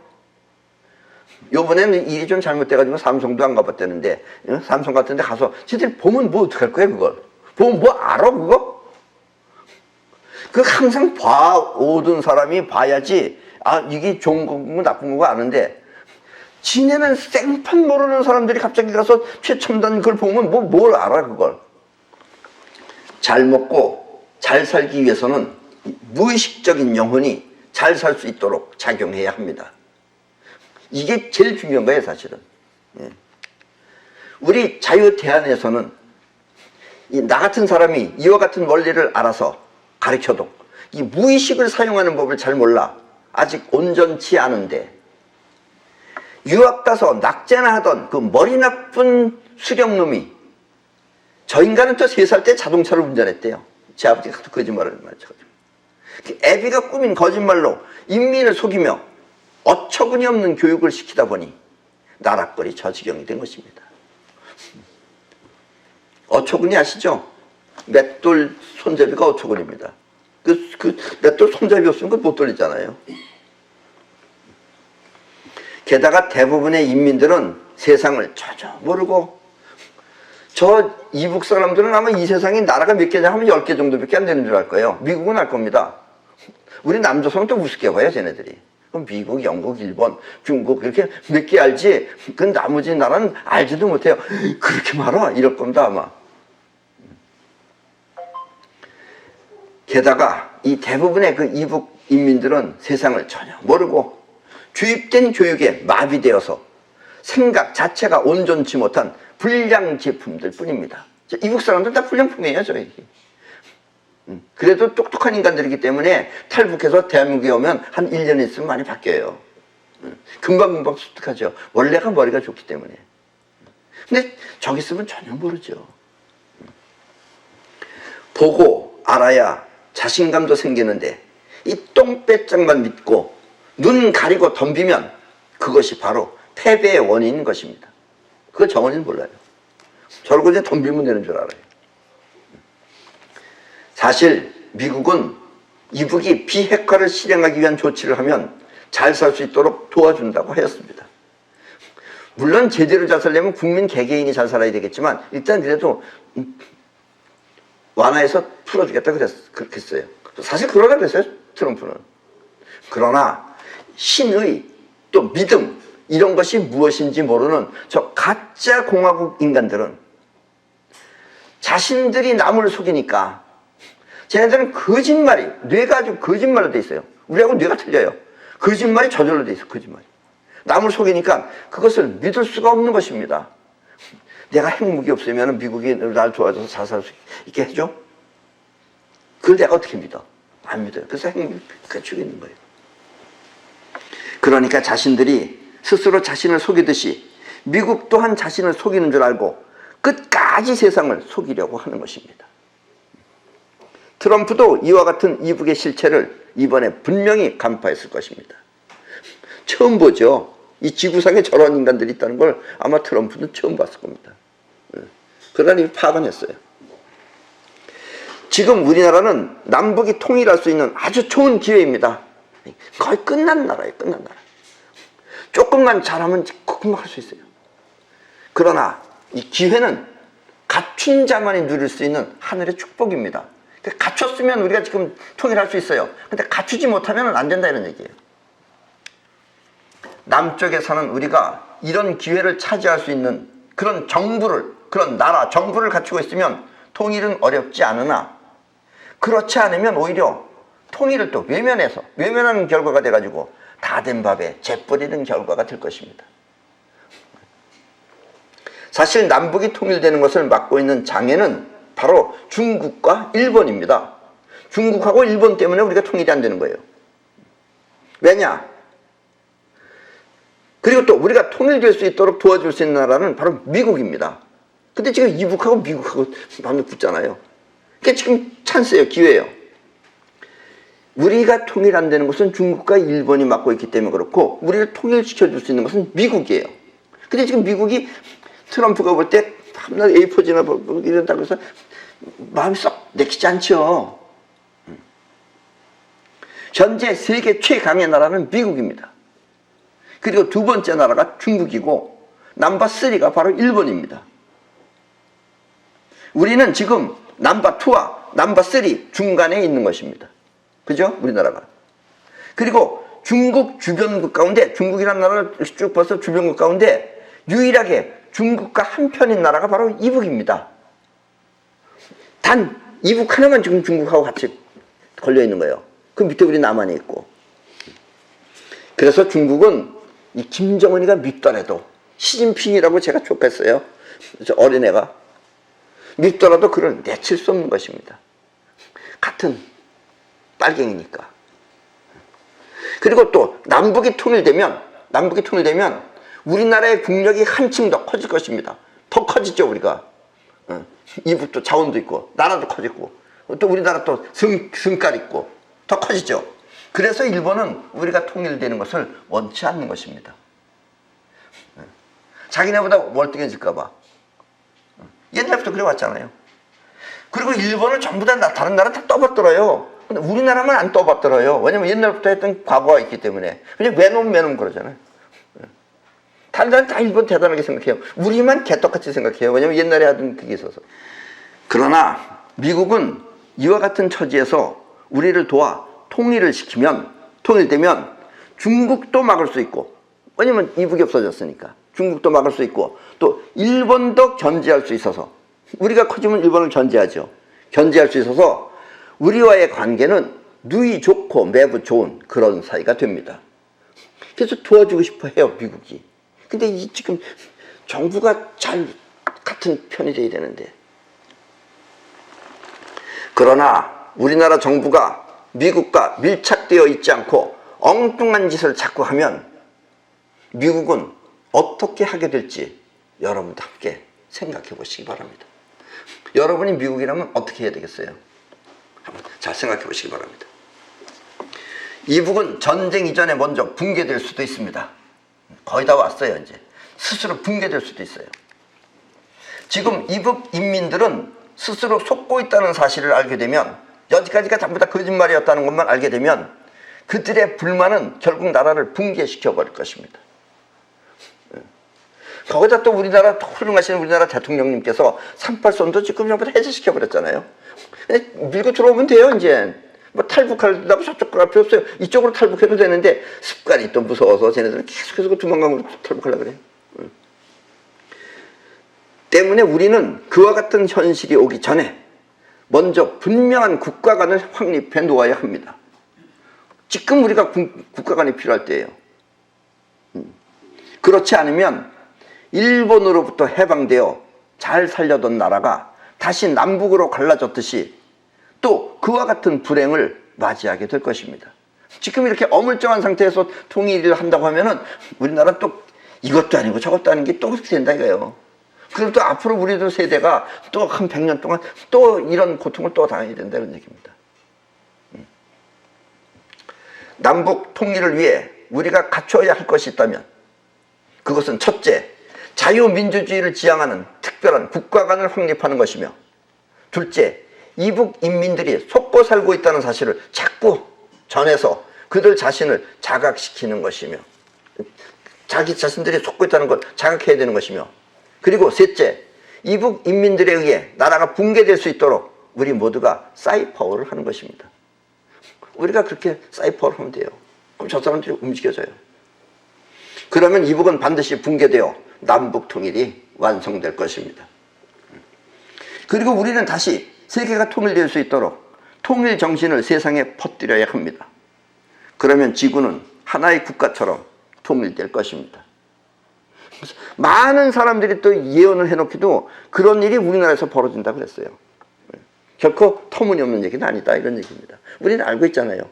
요번에는 일이 좀 잘못돼가지고 삼성도 안 가봤다는데 삼성 같은 데 가서 쟤들 보면 뭐 어떡할 거야 그걸? 보면 뭐 알아 그거? 그 항상 오던 사람이 봐야지 아 이게 좋은 거고 나쁜 거고 아는데 지네는 생판 모르는 사람들이 갑자기 가서 최첨단 그걸 보면 뭘 알아 그걸. 잘 먹고 잘 살기 위해서는 무의식적인 영혼이 잘 살 수 있도록 작용해야 합니다. 이게 제일 중요한 거예요, 사실은. 우리 자유대안에서는 나 같은 사람이 이와 같은 원리를 알아서 가르쳐도 이 무의식을 사용하는 법을 잘 몰라 아직 온전치 않은데, 유학 가서 낙제나 하던 그 머리 나쁜 수령놈이 저 인간은 또 3살 때 자동차를 운전했대요. 제 아버지가 거짓말을 말해가지고. 애비가 꾸민 거짓말로 인민을 속이며 어처구니 없는 교육을 시키다 보니 나락거리 저 지경이 된 것입니다. 어처구니 아시죠? 맷돌 손잡이가 어처구니입니다. 그 맷돌 손잡이 없으면 그걸 못 돌리잖아요. 게다가 대부분의 인민들은 세상을 전혀 모르고, 저 이북 사람들은 아마 이 세상에 나라가 몇 개냐 하면 10개 정도밖에 안 되는 줄 알 거예요. 미국은 알 겁니다. 우리 남조선은 또 우습게 봐요, 쟤네들이. 미국, 영국, 일본, 중국 이렇게 몇 개 알지, 그 나머지 나라는 알지도 못해요. 그렇게 말아? 이럴 겁니다, 아마. 게다가 이 대부분의 그 이북 인민들은 세상을 전혀 모르고 주입된 교육에 마비되어서 생각 자체가 온전치 못한 불량 제품들 뿐입니다. 이북 사람들 다 불량품이에요, 저희. 그래도 똑똑한 인간들이기 때문에 탈북해서 대한민국에 오면 한 1년 있으면 많이 바뀌어요. 금방금방 습득하죠. 원래가 머리가 좋기 때문에. 근데 저기 있으면 전혀 모르죠. 보고 알아야 자신감도 생기는데 이 똥배짱만 믿고 눈 가리고 덤비면 그것이 바로 패배의 원인인 것입니다. 그거 정원이는 몰라요. 저러고 이제 덤비면 되는 줄 알아요. 사실 미국은 이북이 비핵화를 실행하기 위한 조치를 하면 잘 살 수 있도록 도와준다고 하였습니다. 물론 제대로 잘 살려면 국민 개개인이 잘 살아야 되겠지만 일단 그래도 완화해서 풀어주겠다 그렇게 했어요. 사실 그러려고 그랬어요, 트럼프는. 그러나 신의 또 믿음 이런 것이 무엇인지 모르는 저 가짜 공화국 인간들은 자신들이 남을 속이니까 쟤네들은 거짓말이, 뇌가 아주 거짓말로 돼 있어요. 우리하고 뇌가 틀려요. 거짓말이 저절로 돼 있어요, 거짓말이. 남을 속이니까 그것을 믿을 수가 없는 것입니다. 내가 핵무기 없으면 미국이 날 도와줘서 잘 살 수 있게 해줘? 그걸 내가 어떻게 믿어? 안 믿어요. 그래서 핵무기 죽이는 거예요. 그러니까 자신들이 스스로 자신을 속이듯이 미국 또한 자신을 속이는 줄 알고 끝까지 세상을 속이려고 하는 것입니다. 트럼프도 이와 같은 이북의 실체를 이번에 분명히 간파했을 것입니다. 처음 보죠. 이 지구상에 저런 인간들이 있다는 걸 아마 트럼프는 처음 봤을 겁니다. 그러니 파악은 했어요. 지금 우리나라는 남북이 통일할 수 있는 아주 좋은 기회입니다. 거의 끝난 나라예요, 끝난 나라. 조금만 잘하면 금방 할 수 있어요. 그러나 이 기회는 갖춘 자만이 누릴 수 있는 하늘의 축복입니다. 갖췄으면 우리가 지금 통일할 수 있어요. 근데 갖추지 못하면 안 된다 이런 얘기예요. 남쪽에 사는 우리가 이런 기회를 차지할 수 있는 그런 정부를, 그런 나라, 정부를 갖추고 있으면 통일은 어렵지 않으나 그렇지 않으면 오히려 통일을 또 외면하는 결과가 돼가지고 다 된 밥에 재 뿌리는 결과가 될 것입니다. 사실 남북이 통일되는 것을 막고 있는 장애는 바로 중국과 일본입니다. 중국하고 일본 때문에 우리가 통일이 안 되는 거예요. 왜냐? 그리고 또 우리가 통일될 수 있도록 도와줄 수 있는 나라는 바로 미국입니다. 근데 지금 이북하고 미국하고 반면 붙잖아요. 그게 지금 찬스예요, 기회예요. 우리가 통일 안 되는 것은 중국과 일본이 맡고 있기 때문에 그렇고 우리를 통일시켜 줄 수 있는 것은 미국이에요. 근데 지금 미국이 트럼프가 볼 때 밤낮 A4지나 이런다고 해서 마음이 썩 내키지 않죠. 현재 세계 최강의 나라는 미국입니다. 그리고 두 번째 나라가 중국이고 넘버 3가 바로 일본입니다. 우리는 지금 넘버 2와 넘버 3 중간에 있는 것입니다. 그죠? 우리나라가. 그리고 중국 주변국 가운데, 중국이라는 나라를 쭉 봐서 주변국 가운데 유일하게 중국과 한편인 나라가 바로 이북입니다. 단 이북 하나만 지금 중국하고 같이 걸려 있는 거예요. 그 밑에 우리 남한에 있고. 그래서 중국은 이 김정은이가 밉더라도 시진핑이라고 제가 좁혔어요. 저 어린애가 밉더라도 그를 내칠 수 없는 것입니다. 같은 빨갱이니까. 그리고 또 남북이 통일되면 우리나라의 국력이 한층 더 커질 것입니다. 더 커지죠. 우리가 이북도 자원도 있고 나라도 커지고 또 우리나라 또 성깔 있고 더 커지죠. 그래서 일본은 우리가 통일되는 것을 원치 않는 것입니다. 자기네보다 월등해질까 봐. 옛날부터 그래왔잖아요. 그리고 일본은 전부 다 다른 나라 다 떠받들어요. 근데 우리나라만 안 떠받들어요. 왜냐면 옛날부터 했던 과거가 있기 때문에. 그냥 외놈 그러잖아요. 다른 나라는 다 일본 대단하게 생각해요. 우리만 개떡같이 생각해요. 왜냐면 옛날에 하던 그게 있어서. 그러나 미국은 이와 같은 처지에서 우리를 도와 통일되면 중국도 막을 수 있고, 왜냐면 이북이 없어졌으니까 중국도 막을 수 있고 또 일본도 견제할 수 있어서, 우리가 커지면 일본을 견제하죠. 견제할 수 있어서 우리와의 관계는 누이 좋고 매부 좋은 그런 사이가 됩니다. 그래서 도와주고 싶어 해요, 미국이. 근데 지금 정부가 잘 같은 편이 돼야 되는데. 그러나 우리나라 정부가 미국과 밀착되어 있지 않고 엉뚱한 짓을 자꾸 하면 미국은 어떻게 하게 될지 여러분도 함께 생각해 보시기 바랍니다. 여러분이 미국이라면 어떻게 해야 되겠어요? 한번 잘 생각해 보시기 바랍니다. 이북은 전쟁 이전에 먼저 붕괴될 수도 있습니다. 거의 다 왔어요. 이제 스스로 붕괴될 수도 있어요. 지금 이북 인민들은 스스로 속고 있다는 사실을 알게 되면, 여기까지가 전부 다 거짓말이었다는 것만 알게 되면 그들의 불만은 결국 나라를 붕괴시켜 버릴 것입니다. 거기다 또 우리나라 훌륭하신 우리나라 대통령님께서 38선도 지금 전부 다 해제시켜 버렸잖아요. 밀고 들어오면 돼요. 이제 뭐 탈북하려고 저쪽 갈 필요 없어요. 이쪽으로 탈북해도 되는데 습관이 또 무서워서 쟤네들은 계속해서 도망가면 탈북하려고 그래요. 때문에 우리는 그와 같은 현실이 오기 전에 먼저 분명한 국가관을 확립해 놓아야 합니다. 지금 우리가 국가관이 필요할 때예요. 그렇지 않으면 일본으로부터 해방되어 잘 살려던 나라가 다시 남북으로 갈라졌듯이 또 그와 같은 불행을 맞이하게 될 것입니다. 지금 이렇게 어물쩡한 상태에서 통일을 한다고 하면은 우리나라는 또 이것도 아니고 저것도 아닌 게 또 그렇게 된다 이거예요. 그럼 또 앞으로 우리들 세대가 또 한 100년 동안 또 이런 고통을 또 당해야 된다 이런 얘기입니다. 남북 통일을 위해 우리가 갖춰야 할 것이 있다면 그것은 첫째, 자유민주주의를 지향하는 특별한 국가관을 확립하는 것이며, 둘째, 이북 인민들이 속고 살고 있다는 사실을 자꾸 전해서 그들 자신을 자각시키는 것이며, 자기 자신들이 속고 있다는 걸 자각해야 되는 것이며, 그리고 셋째, 이북 인민들에 의해 나라가 붕괴될 수 있도록 우리 모두가 사이파워를 하는 것입니다. 우리가 그렇게 사이파워를 하면 돼요. 그럼 저 사람들이 움직여져요. 그러면 이북은 반드시 붕괴되어 남북 통일이 완성될 것입니다. 그리고 우리는 다시 세계가 통일될 수 있도록 통일 정신을 세상에 퍼뜨려야 합니다. 그러면 지구는 하나의 국가처럼 통일될 것입니다. 많은 사람들이 또 예언을 해놓기도 그런 일이 우리나라에서 벌어진다고 그랬어요. 결코 터무니없는 얘기는 아니다 이런 얘기입니다. 우리는 알고 있잖아요.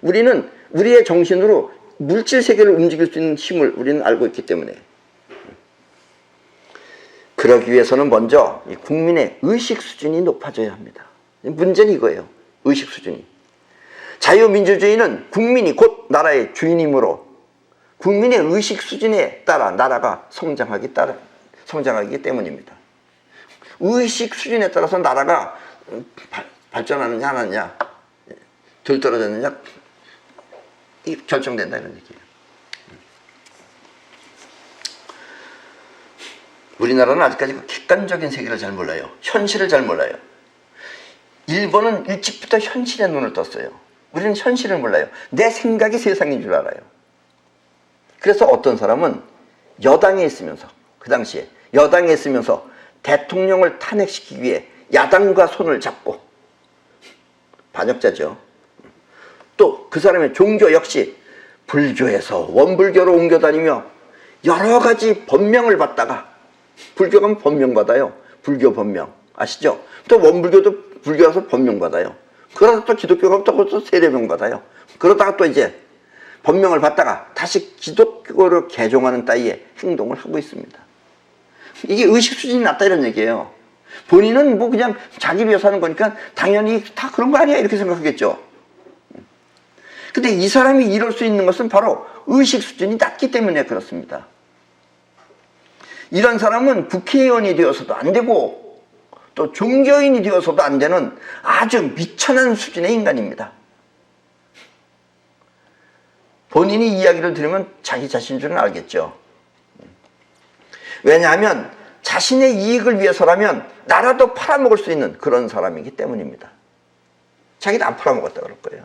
우리는 우리의 정신으로 물질 세계를 움직일 수 있는 힘을 우리는 알고 있기 때문에, 그러기 위해서는 먼저 국민의 의식 수준이 높아져야 합니다. 문제는 이거예요. 의식 수준이. 자유민주주의는 국민이 곧 나라의 주인이므로 국민의 의식 수준에 따라 나라가 성장하기 때문입니다. 의식 수준에 따라서 나라가 발전하느냐 안 하느냐, 덜 떨어졌느냐 이 결정된다 이런 얘기예요. 우리나라는 아직까지 그 객관적인 세계를 잘 몰라요. 현실을 잘 몰라요. 일본은 일찍부터 현실에 눈을 떴어요. 우리는 현실을 몰라요. 내 생각이 세상인 줄 알아요. 그래서 어떤 사람은 여당에 있으면서, 그 당시에 여당에 있으면서 대통령을 탄핵시키기 위해 야당과 손을 잡고, 반역자죠. 또 그 사람의 종교 역시 불교에서 원불교로 옮겨 다니며 여러 가지 법명을 받다가, 불교 가면 법명 받아요. 불교 법명 아시죠? 또 원불교도 불교 가서 법명 받아요. 그러다 또 기독교 가면 또 세례명 받아요. 그러다가 또 이제 법명을 받다가 다시 기독교로 개종하는 따위의 행동을 하고 있습니다. 이게 의식 수준이 낮다 이런 얘기예요. 본인은 뭐 그냥 자기 위해서 하는 거니까 당연히 다 그런 거 아니야 이렇게 생각하겠죠. 근데 이 사람이 이럴 수 있는 것은 바로 의식 수준이 낮기 때문에 그렇습니다. 이런 사람은 국회의원이 되어서도 안 되고 또 종교인이 되어서도 안 되는 아주 미천한 수준의 인간입니다. 본인이 이야기를 들으면 자기 자신인 줄은 알겠죠. 왜냐하면 자신의 이익을 위해서라면 나라도 팔아먹을 수 있는 그런 사람이기 때문입니다. 자기도 안 팔아먹었다 그럴 거예요.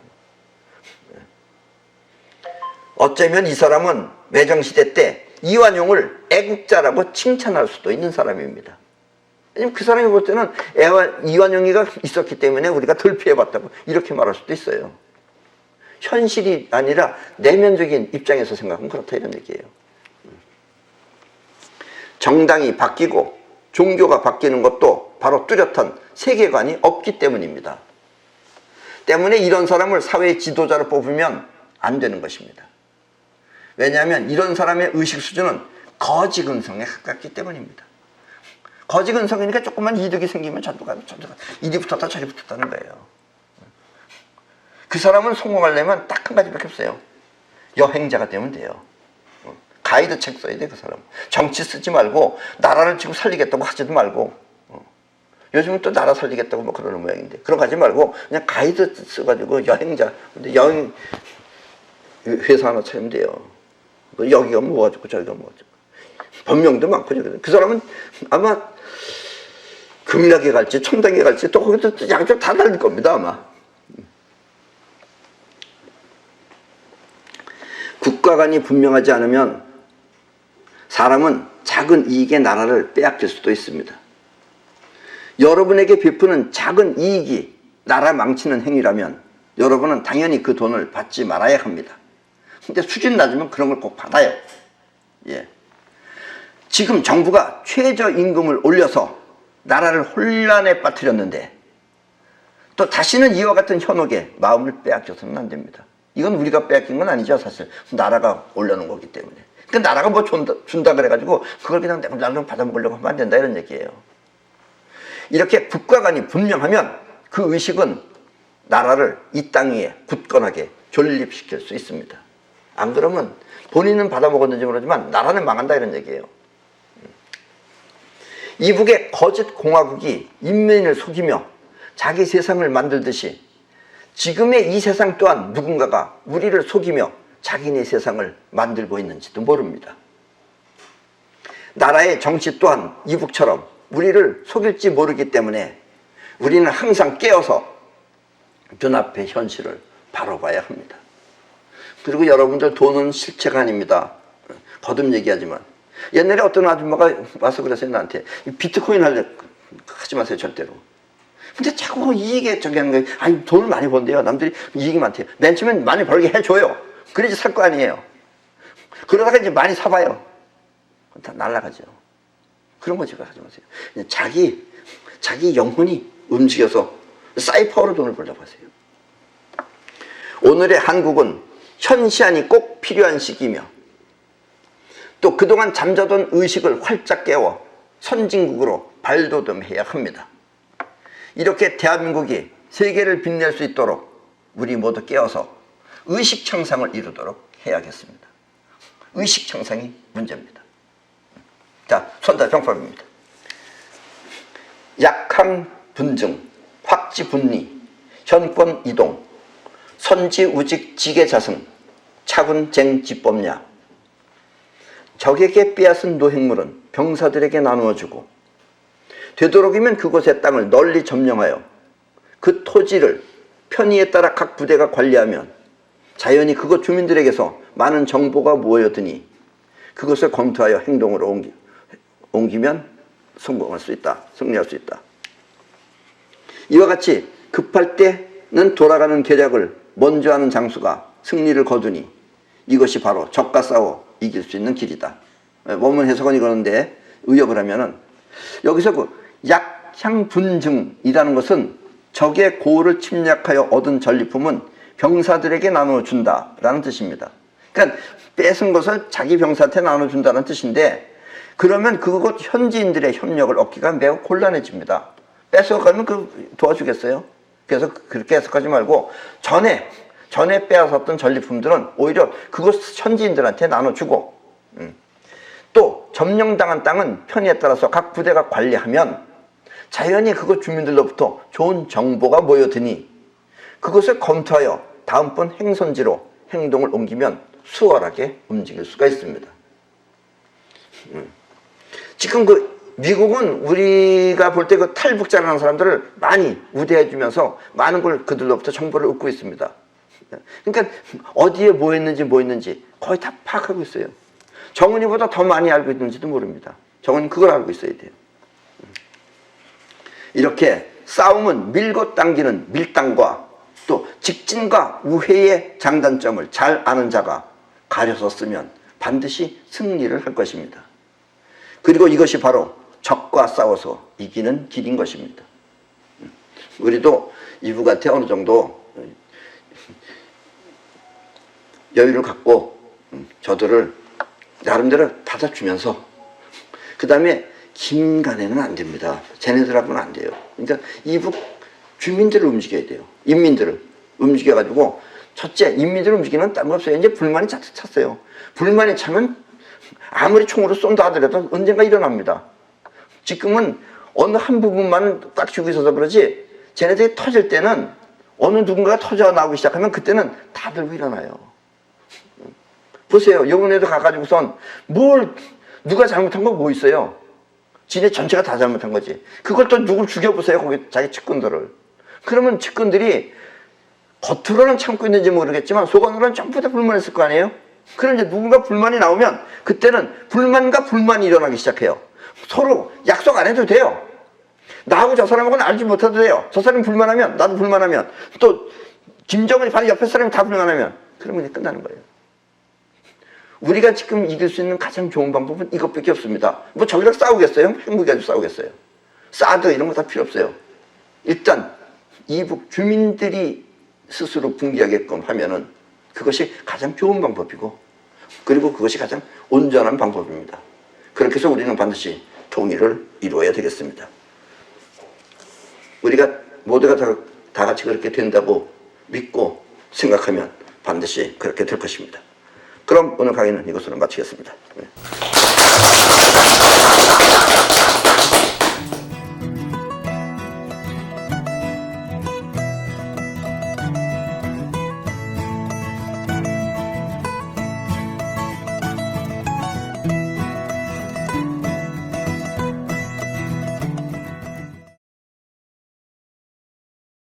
어쩌면 이 사람은 외정시대 때 이완용을 애국자라고 칭찬할 수도 있는 사람입니다. 왜냐면 그 사람이 볼 때는 이완용이가 있었기 때문에 우리가 덜 피해봤다고 이렇게 말할 수도 있어요. 현실이 아니라 내면적인 입장에서 생각하면 그렇다 이런 얘기예요. 정당이 바뀌고 종교가 바뀌는 것도 바로 뚜렷한 세계관이 없기 때문입니다. 때문에 이런 사람을 사회의 지도자로 뽑으면 안 되는 것입니다. 왜냐하면 이런 사람의 의식 수준은 거지근성에 가깝기 때문입니다. 거지근성이니까 조금만 이득이 생기면 전도가 이리 붙었다 저리 붙었다는 거예요. 그 사람은 성공하려면 딱 한 가지밖에 없어요. 여행자가 되면 돼요. 가이드 책 써야 돼, 그 사람. 정치 쓰지 말고 나라를 지금 살리겠다고 하지도 말고, 요즘은 또 나라 살리겠다고 뭐 그러는 모양인데 그런 거 하지 말고 그냥 가이드 써가지고 여행자, 근데 여행 회사 하나 차리면 돼요. 여기가 뭐가지고 저기가 뭐가지고 법명도 많고. 그 사람은 아마 극락에 갈지 천당에 갈지 또 거기서 양쪽 다 달릴 겁니다 아마. 국가관이 분명하지 않으면 사람은 작은 이익의 나라를 빼앗길 수도 있습니다. 여러분에게 베푸는 작은 이익이 나라 망치는 행위라면 여러분은 당연히 그 돈을 받지 말아야 합니다. 근데 수준 낮으면 그런 걸 꼭 받아요. 예. 지금 정부가 최저임금을 올려서 나라를 혼란에 빠뜨렸는데 또 다시는 이와 같은 현혹에 마음을 빼앗겨서는 안 됩니다. 이건 우리가 빼앗긴 건 아니죠, 사실. 나라가 올려놓은 거기 때문에. 그 나라가 뭐 준다 그래가지고 그걸 그냥 나는 받아먹으려고 하면 안 된다 이런 얘기예요. 이렇게 국가관이 분명하면 그 의식은 나라를 이 땅 위에 굳건하게 존립시킬 수 있습니다. 안 그러면 본인은 받아먹었는지 모르지만 나라는 망한다 이런 얘기예요. 이북의 거짓 공화국이 인민을 속이며 자기 세상을 만들듯이 지금의 이 세상 또한 누군가가 우리를 속이며 자기네 세상을 만들고 있는지도 모릅니다. 나라의 정치 또한 이북처럼 우리를 속일지 모르기 때문에 우리는 항상 깨어서 눈앞의 현실을 바로 봐야 합니다. 그리고 여러분들 돈은 실체가 아닙니다. 거듭 얘기하지만 옛날에 어떤 아줌마가 와서 그랬어요 나한테. 비트코인 하지 마세요 절대로. 근데 자꾸 이익에 저기 하는 거예요. 아니 돈을 많이 번대요. 남들이 이익이 많대요. 맨 처음엔 많이 벌게 해줘요. 그래야지 살 거 아니에요. 그러다가 이제 많이 사봐요. 다 날아가죠. 그런 거 제가 하지 마세요. 자기 영혼이 움직여서 사이퍼로 돈을 벌려고 하세요. 오늘의 한국은 현시안이 꼭 필요한 시기이며 또 그동안 잠자던 의식을 활짝 깨워 선진국으로 발돋움해야 합니다. 이렇게 대한민국이 세계를 빛낼 수 있도록 우리 모두 깨어서 의식청상을 이루도록 해야겠습니다. 의식청상이 문제입니다. 자, 손자병법입니다. 약함 분증, 확지 분리, 현권 이동, 선지우직 지계자승, 차군쟁 지법냐. 적에게 빼앗은 노획물은 병사들에게 나누어주고 되도록이면 그곳의 땅을 널리 점령하여 그 토지를 편의에 따라 각 부대가 관리하면 자연히 그곳 주민들에게서 많은 정보가 모여드니 그것을 검토하여 행동으로 옮기면 성공할 수 있다. 승리할 수 있다. 이와 같이 급할 때는 돌아가는 계략을 먼저 하는 장수가 승리를 거두니 이것이 바로 적과 싸워 이길 수 있는 길이다. 원문 해석은 이거는데 의역을 하면은 여기서 그 약향분증이라는 것은 적의 고을을 침략하여 얻은 전리품은 병사들에게 나눠준다라는 뜻입니다. 그러니까 뺏은 것을 자기 병사한테 나눠준다는 뜻인데, 그러면 그것 현지인들의 협력을 얻기가 매우 곤란해집니다. 뺏어가면 그 도와주겠어요? 그래서 그렇게 해석하지 말고 전에 빼앗았던 전리품들은 오히려 그것 현지인들한테 나눠주고, 또 점령당한 땅은 편의에 따라서 각 부대가 관리하면 자연히 그곳 주민들로부터 좋은 정보가 모여드니 그것을 검토하여 다음번 행선지로 행동을 옮기면 수월하게 움직일 수가 있습니다. 지금 그 미국은 우리가 볼 때 그 탈북자라는 사람들을 많이 우대해주면서 많은 걸 그들로부터 정보를 얻고 있습니다. 그러니까 어디에 뭐 했는지 거의 다 파악하고 있어요. 정은이보다 더 많이 알고 있는지도 모릅니다. 정은이는 그걸 알고 있어야 돼요. 이렇게 싸움은 밀고 당기는 밀당과 또 직진과 우회의 장단점을 잘 아는 자가 가려서 쓰면 반드시 승리를 할 것입니다. 그리고 이것이 바로 적과 싸워서 이기는 길인 것입니다. 우리도 이분한테 어느 정도 여유를 갖고 저들을 나름대로 받아주면서, 그 다음에 김간에는 안 됩니다. 쟤네들하고는 안 돼요. 그러니까 이북 주민들을 움직여야 돼요. 인민들을 움직여가지고, 첫째, 인민들을 움직이는 딴 거 없어요. 이제 불만이 자칫 찼어요. 불만이 차면 아무리 총으로 쏜다 하더라도 언젠가 일어납니다. 지금은 어느 한 부분만 꽉 쥐고 있어서 그러지, 쟤네들이 터질 때는 어느 누군가가 터져 나오기 시작하면 그때는 다 들고 일어나요. 보세요. 요번에도 가가지고선 누가 잘못한 거 뭐 있어요? 지네 전체가 다 잘못한 거지. 그걸 또 누굴 죽여보세요. 거기 자기 측근들을. 그러면 측근들이 겉으로는 참고 있는지 모르겠지만 속으로는 전부 다 불만했을 거 아니에요? 그럼 이제 누군가 불만이 나오면 그때는 불만과 불만이 일어나기 시작해요. 서로 약속 안 해도 돼요. 나하고 저 사람하고는 알지 못해도 돼요. 저 사람이 불만하면 나도 불만하면, 또 김정은이 바로 옆에 사람이 다 불만하면, 그러면 이제 끝나는 거예요. 우리가 지금 이길 수 있는 가장 좋은 방법은 이것밖에 없습니다. 뭐 적이랑 싸우겠어요? 핵무기 가지고 싸우겠어요? 사드 이런 거 다 필요 없어요. 일단 이북 주민들이 스스로 붕괴하게끔 하면은 그것이 가장 좋은 방법이고, 그리고 그것이 가장 온전한 방법입니다. 그렇게 해서 우리는 반드시 통일을 이루어야 되겠습니다. 우리가 모두가 다 같이 그렇게 된다고 믿고 생각하면 반드시 그렇게 될 것입니다. 그럼 오늘 강의는 이것으로 마치겠습니다.